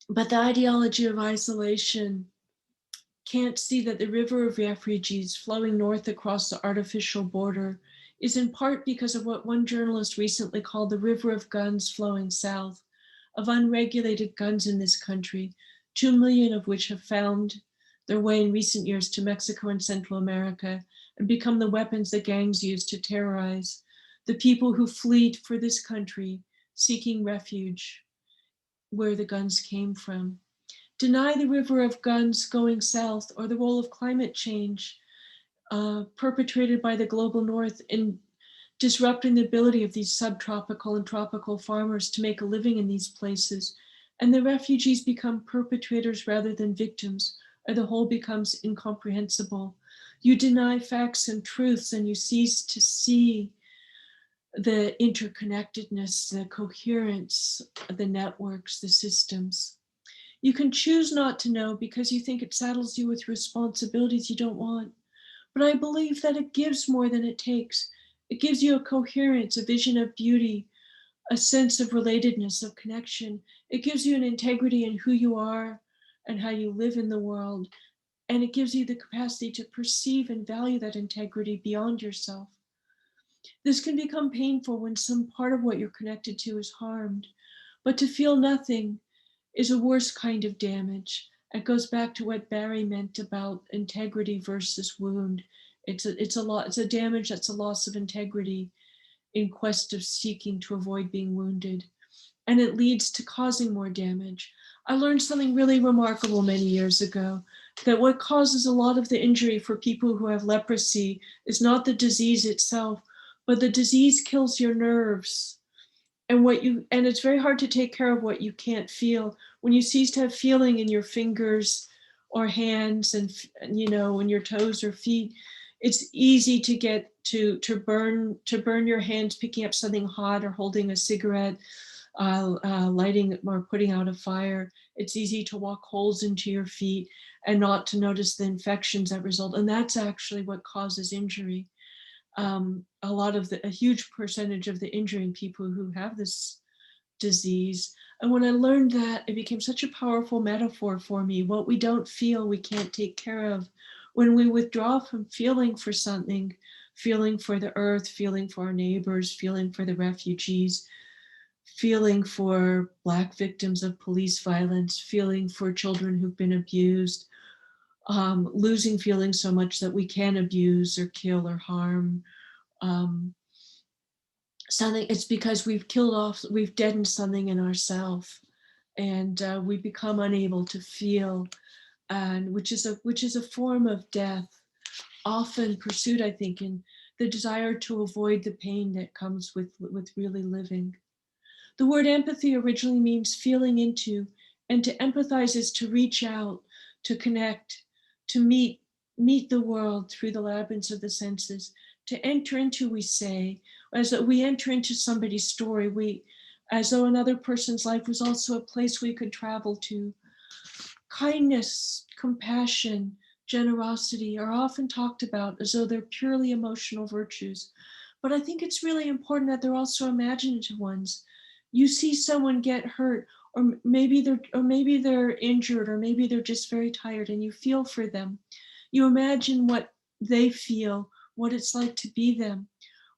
but the ideology of isolation can't see that the river of refugees flowing north across the artificial border is in part because of what one journalist recently called the river of guns flowing south, of unregulated guns in this country, 2 million of which have found their way in recent years to Mexico and Central America and become the weapons that gangs use to terrorize the people who flee for this country, seeking refuge where the guns came from. Deny the river of guns going south or the role of climate change perpetrated by the global north in disrupting the ability of these subtropical and tropical farmers to make a living in these places. And the refugees become perpetrators rather than victims, or the whole becomes incomprehensible. You deny facts and truths and you cease to see the interconnectedness, the coherence, the networks, the systems. You can choose not to know because you think it saddles you with responsibilities you don't want. But I believe that it gives more than it takes. It gives you a coherence, a vision of beauty, a sense of relatedness, of connection. It gives you an integrity in who you are and how you live in the world. And it gives you the capacity to perceive and value that integrity beyond yourself. This can become painful when some part of what you're connected to is harmed. But to feel nothing is a worse kind of damage. It goes back to what Barry meant about integrity versus wound. It's a damage that's a loss of integrity in quest of seeking to avoid being wounded. And it leads to causing more damage. I learned something really remarkable many years ago, that what causes a lot of the injury for people who have leprosy is not the disease itself, but the disease kills your nerves. And it's very hard to take care of what you can't feel. When you cease to have feeling in your fingers or hands and in your toes or feet, It's easy to get to burn your hands picking up something hot or holding a cigarette, lighting or putting out a fire. It's easy to walk holes into your feet and not to notice the infections that result. And that's actually what causes injury. A huge percentage of the injury in people who have this disease. And when I learned that, it became such a powerful metaphor for me. What we don't feel, we can't take care of. When we withdraw from feeling for something, feeling for the earth, feeling for our neighbors, feeling for the refugees, feeling for Black victims of police violence, feeling for children who've been abused, losing feeling so much that we can abuse or kill or harm. Something, it's because we've deadened something in ourselves, and we become unable to feel, and which is a form of death, often pursued, I think, in the desire to avoid the pain that comes with really living. The word empathy originally means feeling into, and to empathize is to reach out, to connect, to meet the world through the labyrinths of the senses, to enter into, we say, as we enter into somebody's story, as though another person's life was also a place we could travel to. Kindness, compassion, generosity are often talked about as though they're purely emotional virtues. But I think it's really important that they're also imaginative ones. You see someone get hurt, or maybe they're injured, or maybe they're just very tired, and you feel for them. You imagine what they feel, what it's like to be them.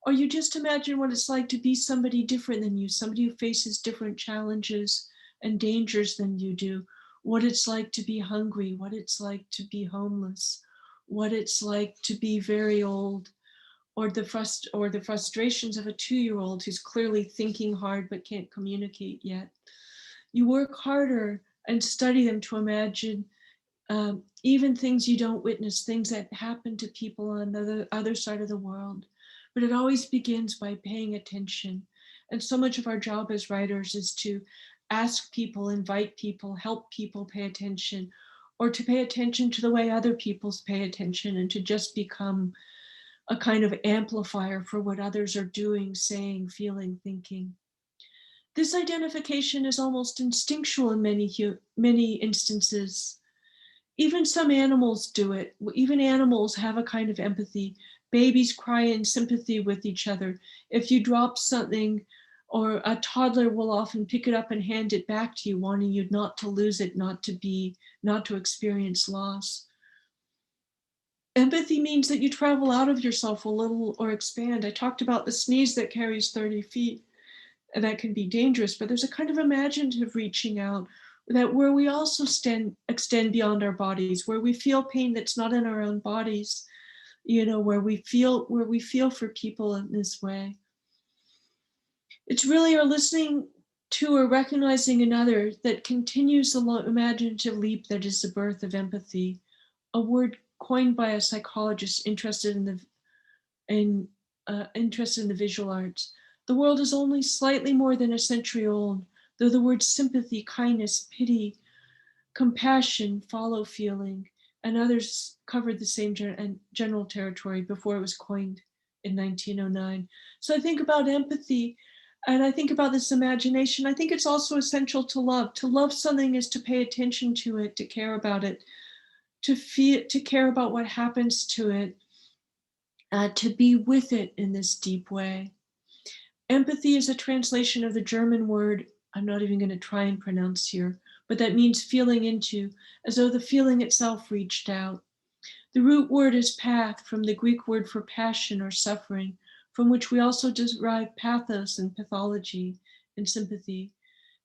Or you just imagine what it's like to be somebody different than you, somebody who faces different challenges and dangers than you do, what it's like to be hungry, what it's like to be homeless, what it's like to be very old, or the frustrations of a 2-year-old who's clearly thinking hard but can't communicate yet. You work harder and study them to imagine even things you don't witness, things that happen to people on the other side of the world. But it always begins by paying attention. And so much of our job as writers is to ask people, invite people, help people pay attention, or to pay attention to the way other people pay attention, and to just become a kind of amplifier for what others are doing, saying, feeling, thinking. This identification is almost instinctual in many instances. Even some animals do it. Even animals have a kind of empathy. Babies cry in sympathy with each other. If you drop something, or a toddler will often pick it up and hand it back to you, wanting you not to lose it, not to experience loss. Empathy means that you travel out of yourself a little or expand. I talked about the sneeze that carries 30 feet, and that can be dangerous, but there's a kind of imaginative reaching out that where we also extend beyond our bodies, where we feel pain that's not in our own bodies, where we feel for people in this way. It's really our listening to or recognizing another that continues the imaginative leap that is the birth of empathy, a word coined by a psychologist interested in the visual arts. The world is only slightly more than a century old, though the words sympathy, kindness, pity, compassion, follow feeling, and others covered the same general territory before it was coined in 1909. So I think about empathy, and I think about this imagination. I think it's also essential to love. To love something is to pay attention to it, to care about it, to care about what happens to it, to be with it in this deep way. Empathy is a translation of the German word I'm not even going to try and pronounce here, but that means feeling into, as though the feeling itself reached out. The root word is path, from the Greek word for passion or suffering, from which we also derive pathos and pathology and sympathy.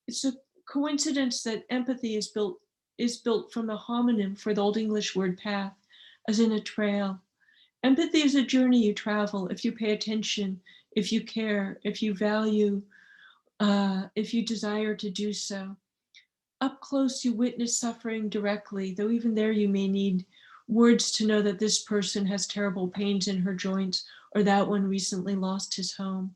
It's a coincidence that empathy is built from a homonym for the Old English word path, as in a trail. Empathy is a journey you travel if you pay attention, if you care, if you value, if you desire to do so. Up close, you witness suffering directly, though even there you may need words to know that this person has terrible pains in her joints, or that one recently lost his home.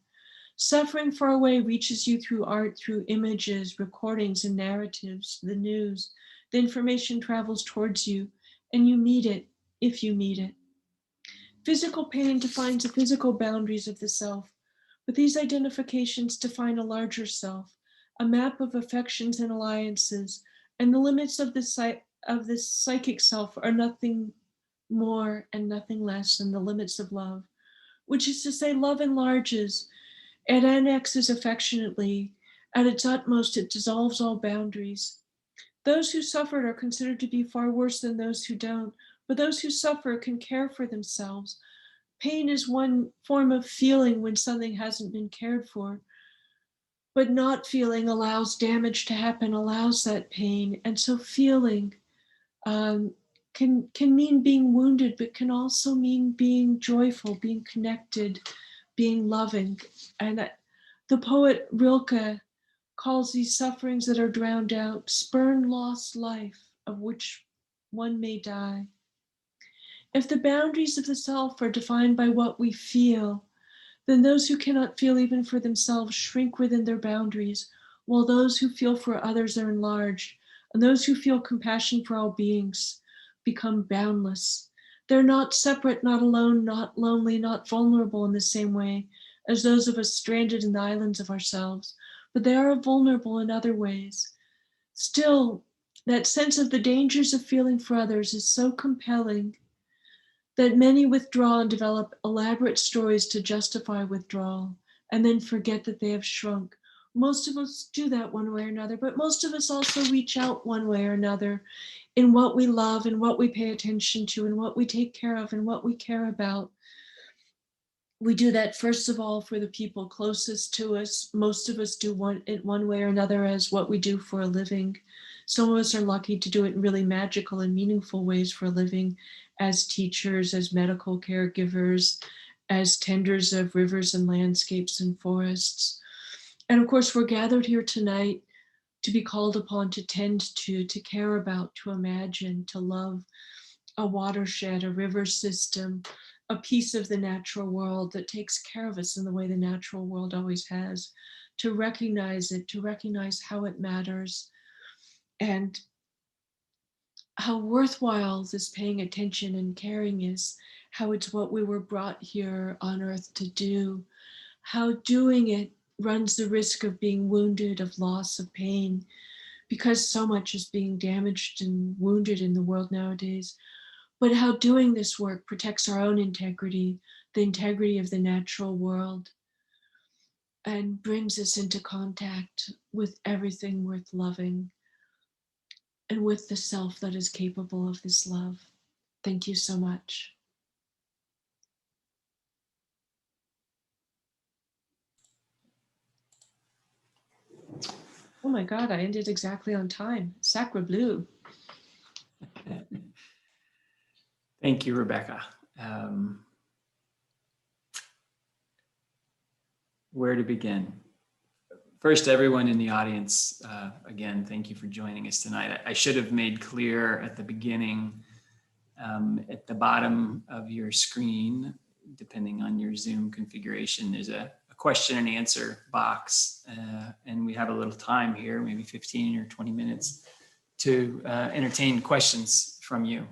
Suffering far away reaches you through art, through images, recordings, and narratives, the news. The information travels towards you, and you meet it if you meet it. Physical pain defines the physical boundaries of the self, but these identifications define a larger self, a map of affections and alliances, and the limits of this psychic self are nothing more and nothing less than the limits of love, which is to say, love enlarges, it annexes affectionately, at its utmost, it dissolves all boundaries. Those who suffered are considered to be far worse than those who don't, but those who suffer can care for themselves. Pain is one form of feeling when something hasn't been cared for, but not feeling allows damage to happen, allows that pain. And so feeling can mean being wounded, but can also mean being joyful, being connected, being loving. And the poet Rilke calls these sufferings that are drowned out spurn lost life, of which one may die. If the boundaries of the self are defined by what we feel, then those who cannot feel even for themselves shrink within their boundaries, while those who feel for others are enlarged, and those who feel compassion for all beings become boundless. They're not separate, not alone, not lonely, not vulnerable in the same way as those of us stranded in the islands of ourselves, but they are vulnerable in other ways. Still, that sense of the dangers of feeling for others is so compelling that many withdraw and develop elaborate stories to justify withdrawal and then forget that they have shrunk. Most of us do that one way or another, but most of us also reach out one way or another in what we love and what we pay attention to and what we take care of and what we care about. We do that first of all for the people closest to us. Most of us do it one way or another as what we do for a living. Some of us are lucky to do it in really magical and meaningful ways for a living, as teachers, as medical caregivers, as tenders of rivers and landscapes and forests. And of course, we're gathered here tonight to be called upon to tend to care about, to imagine, to love a watershed, a river system, a piece of the natural world that takes care of us in the way the natural world always has, to recognize it, to recognize how it matters, and how worthwhile this paying attention and caring is, how it's what we were brought here on earth to do, how doing it runs the risk of being wounded, of loss, of pain, because so much is being damaged and wounded in the world nowadays. But how doing this work protects our own integrity, the integrity of the natural world, and brings us into contact with everything worth loving and with the self that is capable of this love. Thank you so much. Oh my God, I ended exactly on time. Sacre bleu. Thank you, Rebecca. Where to begin? First, everyone in the audience, again, thank you for joining us tonight. I should have made clear at the beginning, at the bottom of your screen, depending on your Zoom configuration, there's a question and answer box. And we have a little time here, maybe 15 or 20 minutes to entertain questions from you.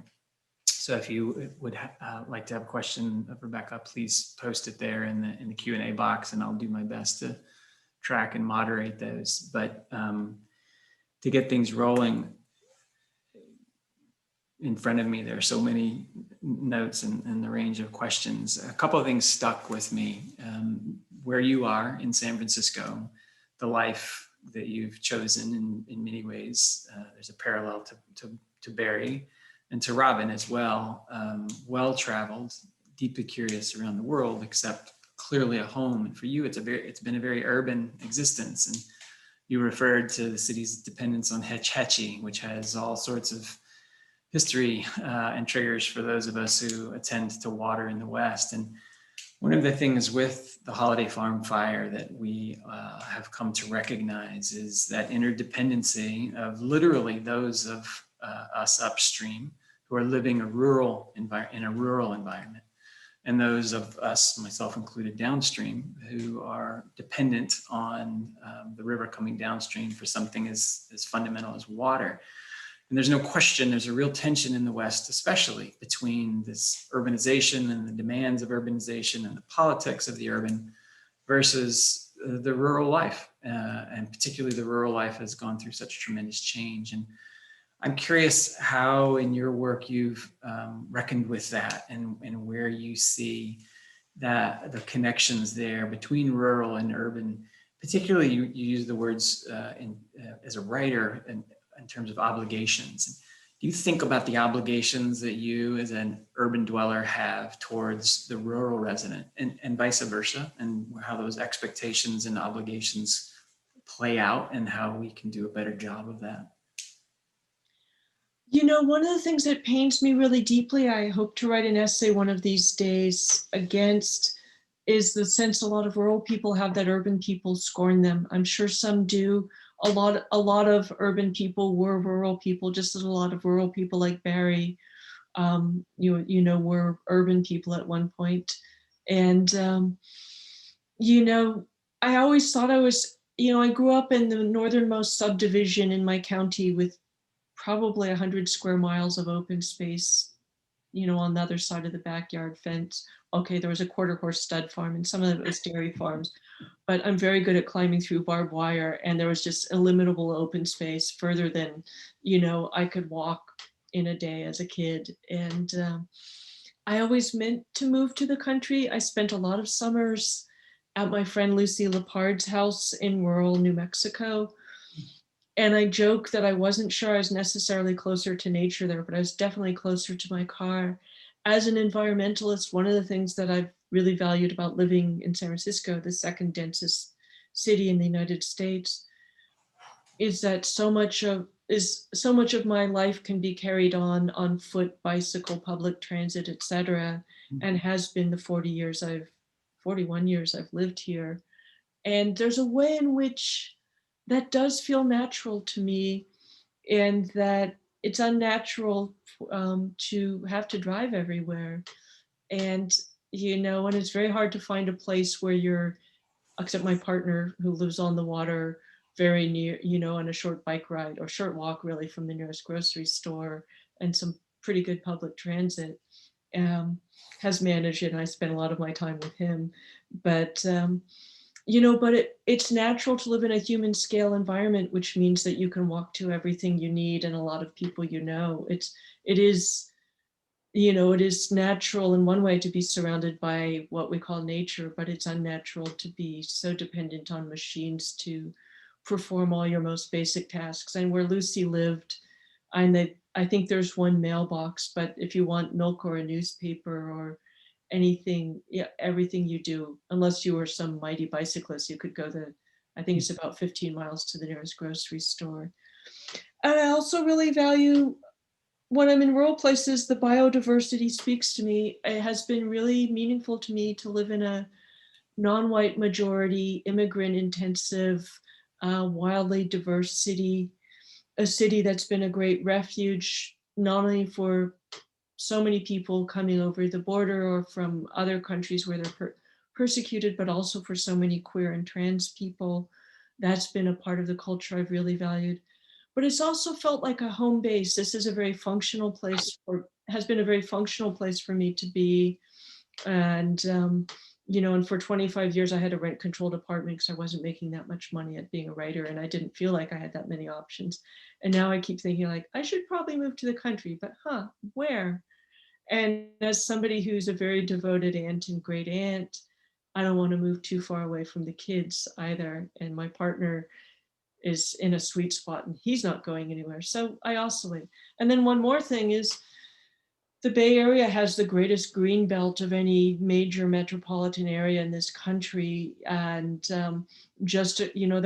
So if you would like to have a question of Rebecca, please post it there in the Q&A box, and I'll do my best to track and moderate those. But to get things rolling, in front of me, there are so many notes and the range of questions. A couple of things stuck with me. Where you are in San Francisco, the life that you've chosen in many ways, there's a parallel to Barry and to Robin as well. Well-traveled, deeply curious around the world, except clearly a home. And for you, it's been a very urban existence. And you referred to the city's dependence on Hetch Hetchy, which has all sorts of history and triggers for those of us who attend to water in the West. And one of the things with the Holiday Farm fire that we have come to recognize is that interdependency of literally those of us upstream who are living in a rural environment, and those of us, myself included, downstream, who are dependent on the river coming downstream for something as fundamental as water. And there's no question, there's a real tension in the West, especially between this urbanization and the demands of urbanization and the politics of the urban versus the rural life. And particularly the rural life has gone through such tremendous change. And I'm curious how in your work you've reckoned with that, and where you see that the connections there between rural and urban. Particularly you use the words as a writer in terms of obligations. Do you think about the obligations that you as an urban dweller have towards the rural resident, and vice versa, and how those expectations and obligations play out and how we can do a better job of that? You know, one of the things that pains me really deeply, I hope to write an essay one of these days against, is the sense a lot of rural people have that urban people scorn them. I'm sure some do. A lot of urban people were rural people, just as a lot of rural people like Barry, were urban people at one point. And, I always thought I grew up in the northernmost subdivision in my county with probably 100 square miles of open space, on the other side of the backyard fence. Okay, there was a quarter horse stud farm and some of it was dairy farms, but I'm very good at climbing through barbed wire, and there was just illimitable open space further than, I could walk in a day as a kid. And I always meant to move to the country. I spent a lot of summers at my friend Lucy Lepard's house in rural New Mexico. And I joke that I wasn't sure I was necessarily closer to nature there, but I was definitely closer to my car. As an environmentalist, one of the things that I've really valued about living in San Francisco, the second densest city in the United States, is that so much of my life can be carried on foot, bicycle, public transit, etc., and has been the 41 years I've lived here. And there's a way in which that does feel natural to me, and that it's unnatural to have to drive everywhere. And, and it's very hard to find a place where you're, except my partner who lives on the water very near, on a short bike ride or short walk really from the nearest grocery store, and some pretty good public transit, has managed it. And I spend a lot of my time with him. But it's natural to live in a human scale environment, which means that you can walk to everything you need and a lot of people. It is natural in one way to be surrounded by what we call nature, but it's unnatural to be so dependent on machines to perform all your most basic tasks. And where Lucy lived, I think there's one mailbox, but if you want milk or a newspaper or anything, everything you do, unless you were some mighty bicyclist, you could go I think it's about 15 miles to the nearest grocery store. And I also really value, when I'm in rural places, the biodiversity speaks to me. It has been really meaningful to me to live in a non-white majority, immigrant intensive, wildly diverse city, a city that's been a great refuge, not only for so many people coming over the border or from other countries where they're persecuted, but also for so many queer and trans people. That's been a part of the culture I've really valued. But it's also felt like a home base. This is a very functional place, or has been a very functional place for me to be. And, and for 25 years, I had a rent controlled apartment because I wasn't making that much money at being a writer, and I didn't feel like I had that many options. And now I keep thinking like, I should probably move to the country, but where? And as somebody who's a very devoted aunt and great aunt, I don't want to move too far away from the kids either. And my partner is in a sweet spot and he's not going anywhere. So I oscillate. And then one more thing is, the Bay Area has the greatest green belt of any major metropolitan area in this country. And there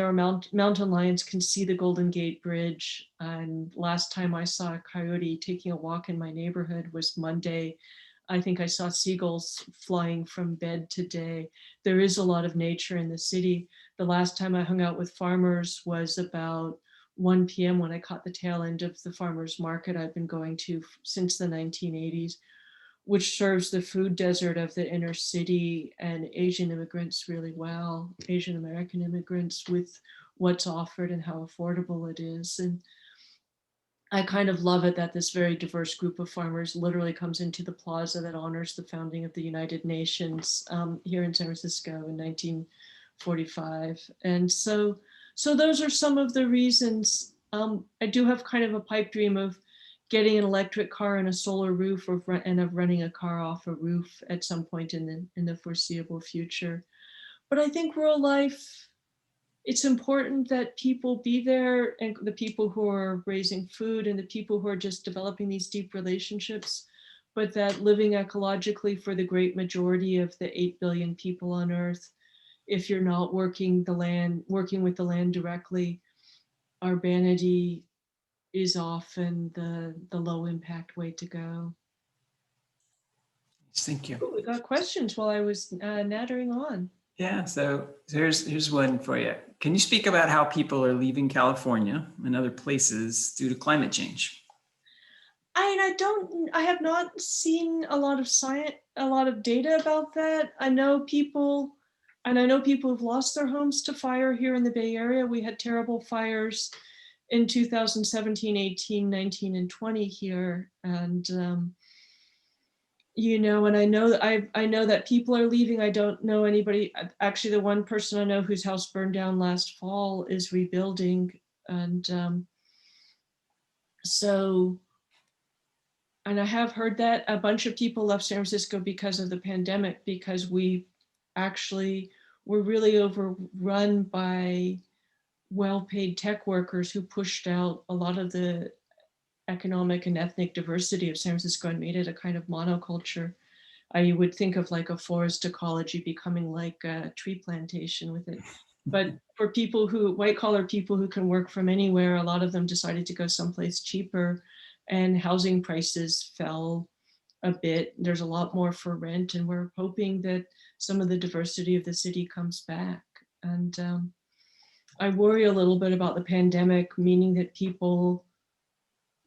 are mountain lions can see the Golden Gate Bridge. And last time I saw a coyote taking a walk in my neighborhood was Monday. I think I saw seagulls flying from bed today. There is a lot of nature in the city. The last time I hung out with farmers was about 1 p.m. when I caught the tail end of the farmers market I've been going to since the 1980s, which serves the food desert of the inner city and Asian immigrants really well, Asian American immigrants, with what's offered and how affordable it is. And I kind of love it that this very diverse group of farmers literally comes into the plaza that honors the founding of the United Nations here in San Francisco in 1945. And so those are some of the reasons. I do have kind of a pipe dream of getting an electric car and a solar roof, and of running a car off a roof at some point in the foreseeable future. But I think rural life, it's important that people be there, and the people who are raising food and the people who are just developing these deep relationships, but that living ecologically for the great majority of the 8 billion people on earth, if you're not working with the land directly, urbanity is often the low impact way to go. Thank you. Ooh, we got questions while I was nattering on. Yeah, so here's one for you. Can you speak about how people are leaving California and other places due to climate change? I have not seen a lot of data about that. I know people who've lost their homes to fire here in the Bay Area. We had terrible fires in 2017, 18, 19, and 20 here. And and I know that people are leaving. I don't know anybody. Actually, the one person I know whose house burned down last fall is rebuilding. And and I have heard that a bunch of people left San Francisco because of the pandemic, because we actually were really overrun by well-paid tech workers who pushed out a lot of the economic and ethnic diversity of San Francisco and made it a kind of monoculture. I would think of like a forest ecology becoming like a tree plantation with it. But for white collar people who can work from anywhere, a lot of them decided to go someplace cheaper, and housing prices fell a bit. There's a lot more for rent, and we're hoping that some of the diversity of the city comes back. And I worry a little bit about the pandemic, meaning that people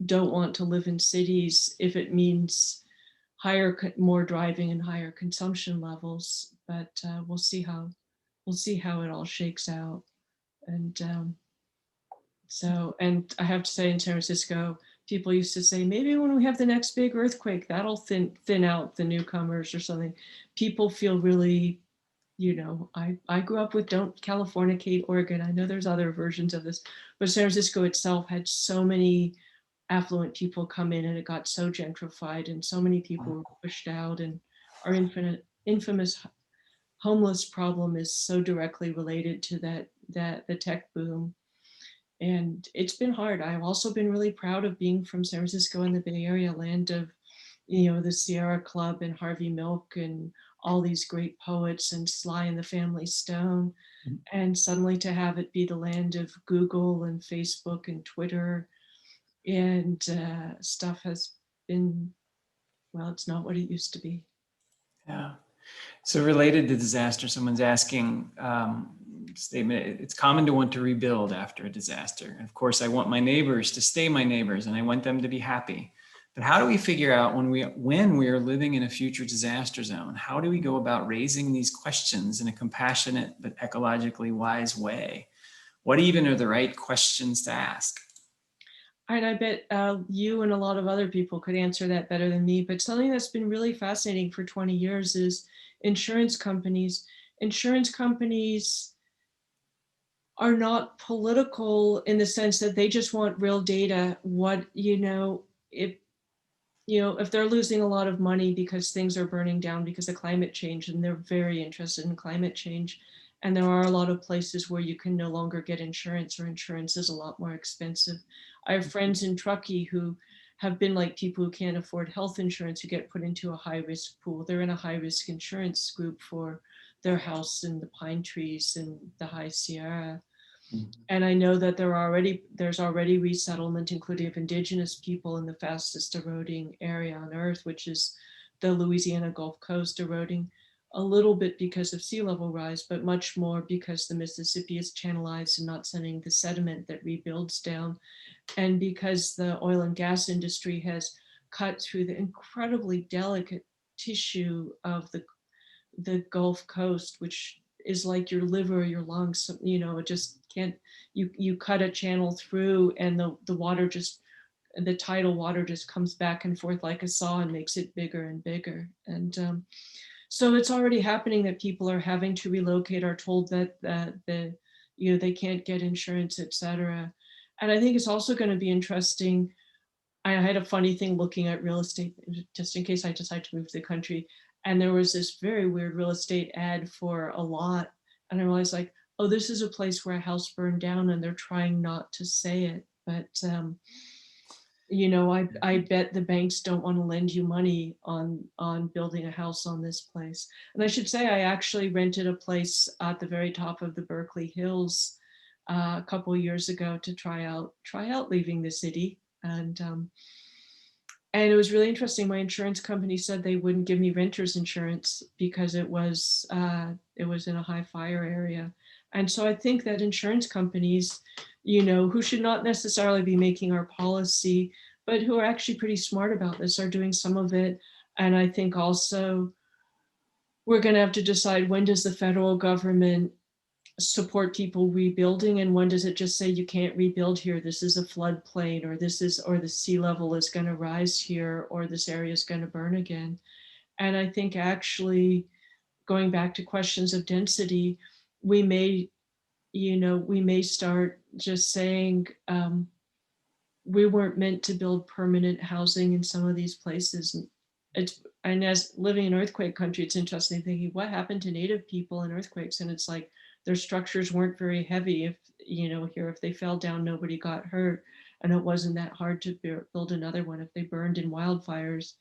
don't want to live in cities if it means more driving and higher consumption levels. But we'll see how it all shakes out. And and I have to say, in San Francisco, people used to say, maybe when we have the next big earthquake, that'll thin out the newcomers or something. People feel really, I grew up with Don't Californicate Oregon. I know there's other versions of this, but San Francisco itself had so many affluent people come in, and it got so gentrified, and so many people were pushed out, and our infamous homeless problem is so directly related to the tech boom. And it's been hard. I've also been really proud of being from San Francisco and the Bay Area, land of, the Sierra Club and Harvey Milk and all these great poets and Sly and the Family Stone. Mm-hmm. And suddenly to have it be the land of Google and Facebook and Twitter, and stuff has been, well, it's not what it used to be. Yeah. So related to disaster, someone's asking, statement, it's common to want to rebuild after a disaster. Of course, I want my neighbors to stay my neighbors, and I want them to be happy. But how do we figure out when we are living in a future disaster zone? How do we go about raising these questions in a compassionate but ecologically wise way? What even are the right questions to ask? And I bet you and a lot of other people could answer that better than me. But something that's been really fascinating for 20 years is insurance companies. Insurance companies are not political in the sense that they just want real data. If they're losing a lot of money because things are burning down because of climate change, and they're very interested in climate change, and there are a lot of places where you can no longer get insurance, or insurance is a lot more expensive. I have friends in Truckee who have been like people who can't afford health insurance, who get put into a high risk pool. They're in a high risk insurance group for their house in the pine trees in the high Sierra. Mm-hmm. And I know that there's already resettlement, including of indigenous people, in the fastest eroding area on earth, which is the Louisiana Gulf Coast, eroding a little bit because of sea level rise, but much more because the Mississippi is channelized and not sending the sediment that rebuilds down. And because the oil and gas industry has cut through the incredibly delicate tissue of the Gulf Coast, which is like your liver or your lungs, it just can't, you cut a channel through, and the water just the tidal water just comes back and forth like a saw and makes it bigger and bigger. And so it's already happening that people are having to relocate, are told that they can't get insurance, etc. And I think it's also going to be interesting. I had a funny thing looking at real estate, just in case I decide to move to the country. And there was this very weird real estate ad for a lot. And I realized, like, oh, this is a place where a house burned down and they're trying not to say it. But, I bet the banks don't want to lend you money on building a house on this place. And I should say, I actually rented a place at the very top of the Berkeley Hills a couple of years ago to try out leaving the city. And it was really interesting. My insurance company said they wouldn't give me renter's insurance because it was in a high fire area. And so I think that insurance companies, who should not necessarily be making our policy, but who are actually pretty smart about this, are doing some of it. And I think also we're going to have to decide, when does the federal government support people rebuilding, and when does it just say you can't rebuild here, this is a floodplain, or the sea level is going to rise here, or this area is going to burn again. And I think, actually, going back to questions of density, we may start just saying, we weren't meant to build permanent housing in some of these places. And as living in earthquake country, it's interesting thinking, what happened to native people in earthquakes? And it's like, their structures weren't very heavy. If they fell down, nobody got hurt. And it wasn't that hard to build another one. If they burned in wildfires,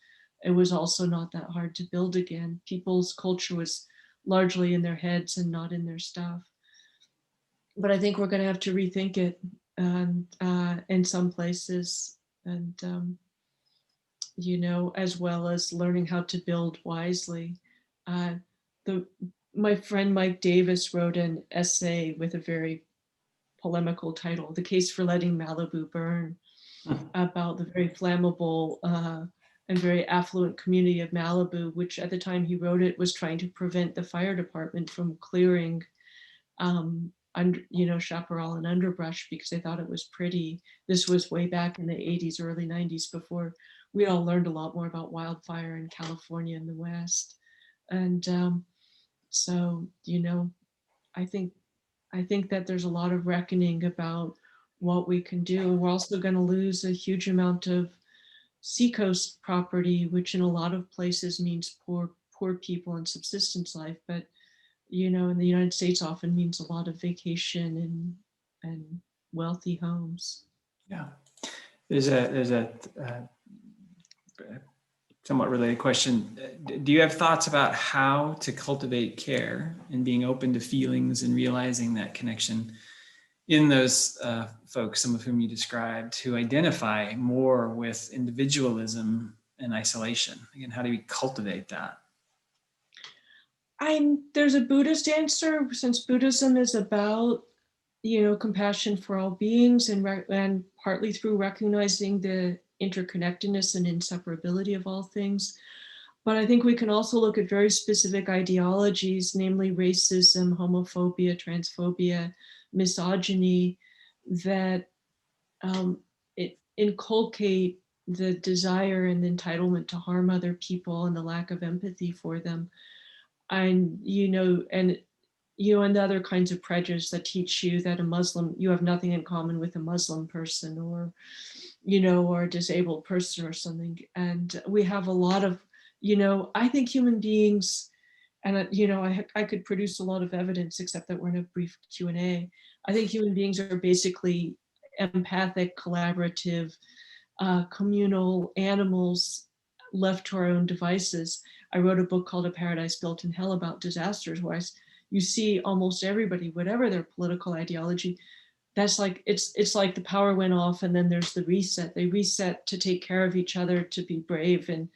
it was also not that hard to build again. People's culture was largely in their heads and not in their stuff. But I think we're going to have to rethink it in some places, and as well as learning how to build wisely. My friend Mike Davis wrote an essay with a very polemical title, "The Case for Letting Malibu Burn," about the very flammable and very affluent community of Malibu, which at the time he wrote it was trying to prevent the fire department from clearing chaparral and underbrush because they thought it was pretty. This was way back in the 80s, early 90s, before we all learned a lot more about wildfire in California and the West. And so, I think that there's a lot of reckoning about what we can do. We're also going to lose a huge amount of seacoast property, which in a lot of places means poor people and subsistence life. But in the United States often means a lot of vacation and wealthy homes. Yeah, there's a somewhat related question. Do you have thoughts about how to cultivate care and being open to feelings and realizing that connection in those folks, some of whom you described, who identify more with individualism and isolation? Again, how do we cultivate that? There's a Buddhist answer, since Buddhism is about compassion for all beings, and partly through recognizing the interconnectedness and inseparability of all things. But I think we can also look at very specific ideologies, namely racism, homophobia, transphobia, misogyny, that inculcate the desire and entitlement to harm other people and the lack of empathy for them. And and the other kinds of prejudice that teach you that you have nothing in common with a Muslim person, or a disabled person or something. And we have a lot of, I think human beings, and I could produce a lot of evidence, except that we're in a brief Q&A. I think human beings are basically empathic, collaborative, communal animals left to our own devices. I wrote a book called A Paradise Built in Hell about disasters, where you see almost everybody, whatever their political ideology, that's like, it's like the power went off and then there's the reset. They reset to take care of each other, to be brave and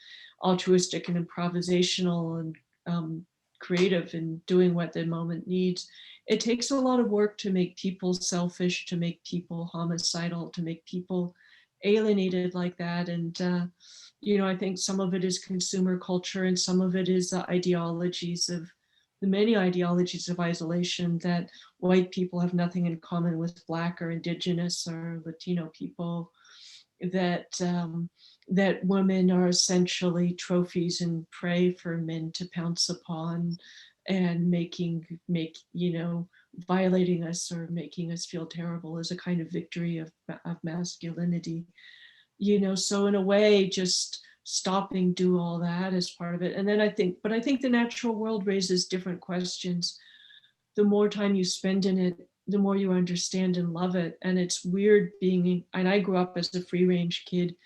altruistic and improvisational and creative in doing what the moment needs. It takes a lot of work to make people selfish, to make people homicidal, to make people alienated like that. And I think some of it is consumer culture, and some of it is the many ideologies of isolation, that white people have nothing in common with Black or Indigenous or Latino people, that women are essentially trophies and prey for men to pounce upon, and violating us or making us feel terrible is a kind of victory of masculinity. So in a way, just stopping do all that is part of it. And then I think the natural world raises different questions. The more time you spend in it, the more you understand and love it. And it's weird and I grew up as a free range kid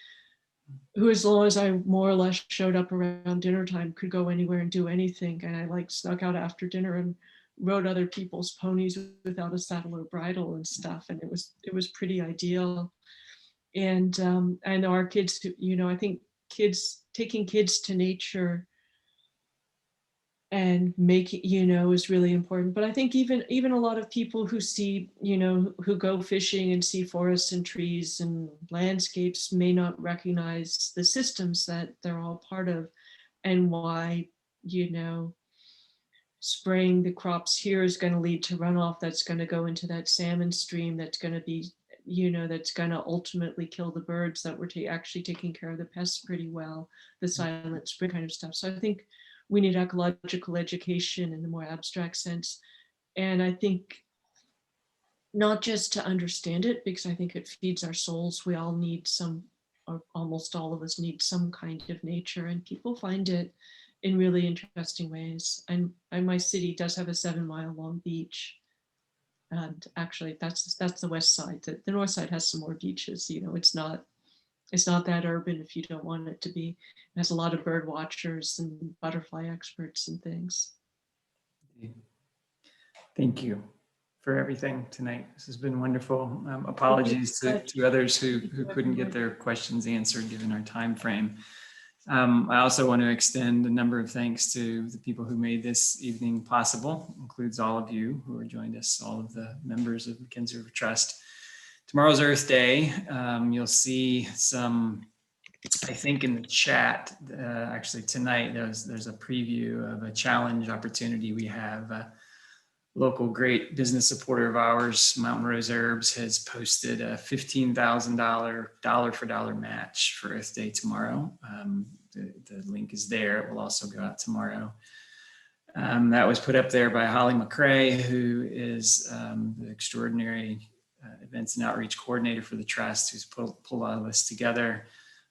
who, as long as I more or less showed up around dinner time, could go anywhere and do anything. And I snuck out after dinner and rode other people's ponies without a saddle or bridle and stuff. And it was pretty ideal. And our kids, I think taking kids to nature and is really important. But I think even a lot of people who see, who go fishing and see forests and trees and landscapes may not recognize the systems that they're all part of, and why, spraying the crops here is going to lead to runoff that's going to go into that salmon stream that's going to be, that's going to ultimately kill the birds that we're actually taking care of the pests pretty well, the silent spring kind of stuff. So I think we need ecological education in the more abstract sense. And I think not just to understand it, because I think it feeds our souls. We all need or almost all of us need some kind of nature, and people find it in really interesting ways. And my city does have a 7-mile long beach. And actually that's the west side. The north side has some more beaches. It's not that urban if you don't want it to be. It has a lot of bird watchers and butterfly experts and things. Thank you for everything tonight. This has been wonderful. Apologies to others who couldn't get their questions answered given our time frame. I also want to extend a number of thanks to the people who made this evening possible. Includes all of you who have joined us, all of the members of McKenzie River Trust. Tomorrow's Earth Day. You'll see some, I think, in the chat. Actually, tonight there's a preview of a challenge opportunity we have. Local great business supporter of ours, Mountain Rose Herbs, has posted a $15,000 dollar for dollar match for Earth Day tomorrow. The link is there. It will also go out tomorrow. That was put up there by Holly McCrae, who is the extraordinary events and outreach coordinator for the Trust, who's pulled all of us together.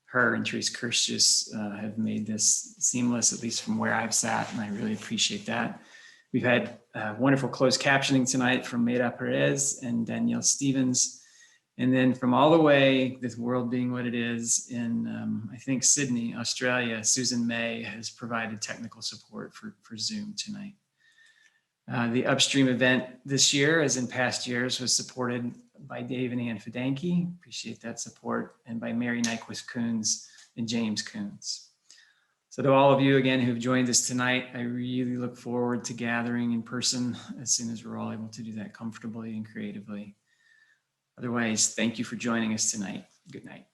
Her and Therese Kirschus have made this seamless, at least from where I've sat, and I really appreciate that. We've had wonderful closed captioning tonight from Mayra Perez and Danielle Stevens. And then from all the way, this world being what it is, in, I think, Sydney, Australia, Susan May has provided technical support for Zoom tonight. The Upstream event this year, as in past years, was supported by Dave and Ann Fidanki. Appreciate that support. And by Mary Nyquist Coons and James Coons. So to all of you again who've joined us tonight, I really look forward to gathering in person as soon as we're all able to do that comfortably and creatively. Otherwise, thank you for joining us tonight. Good night.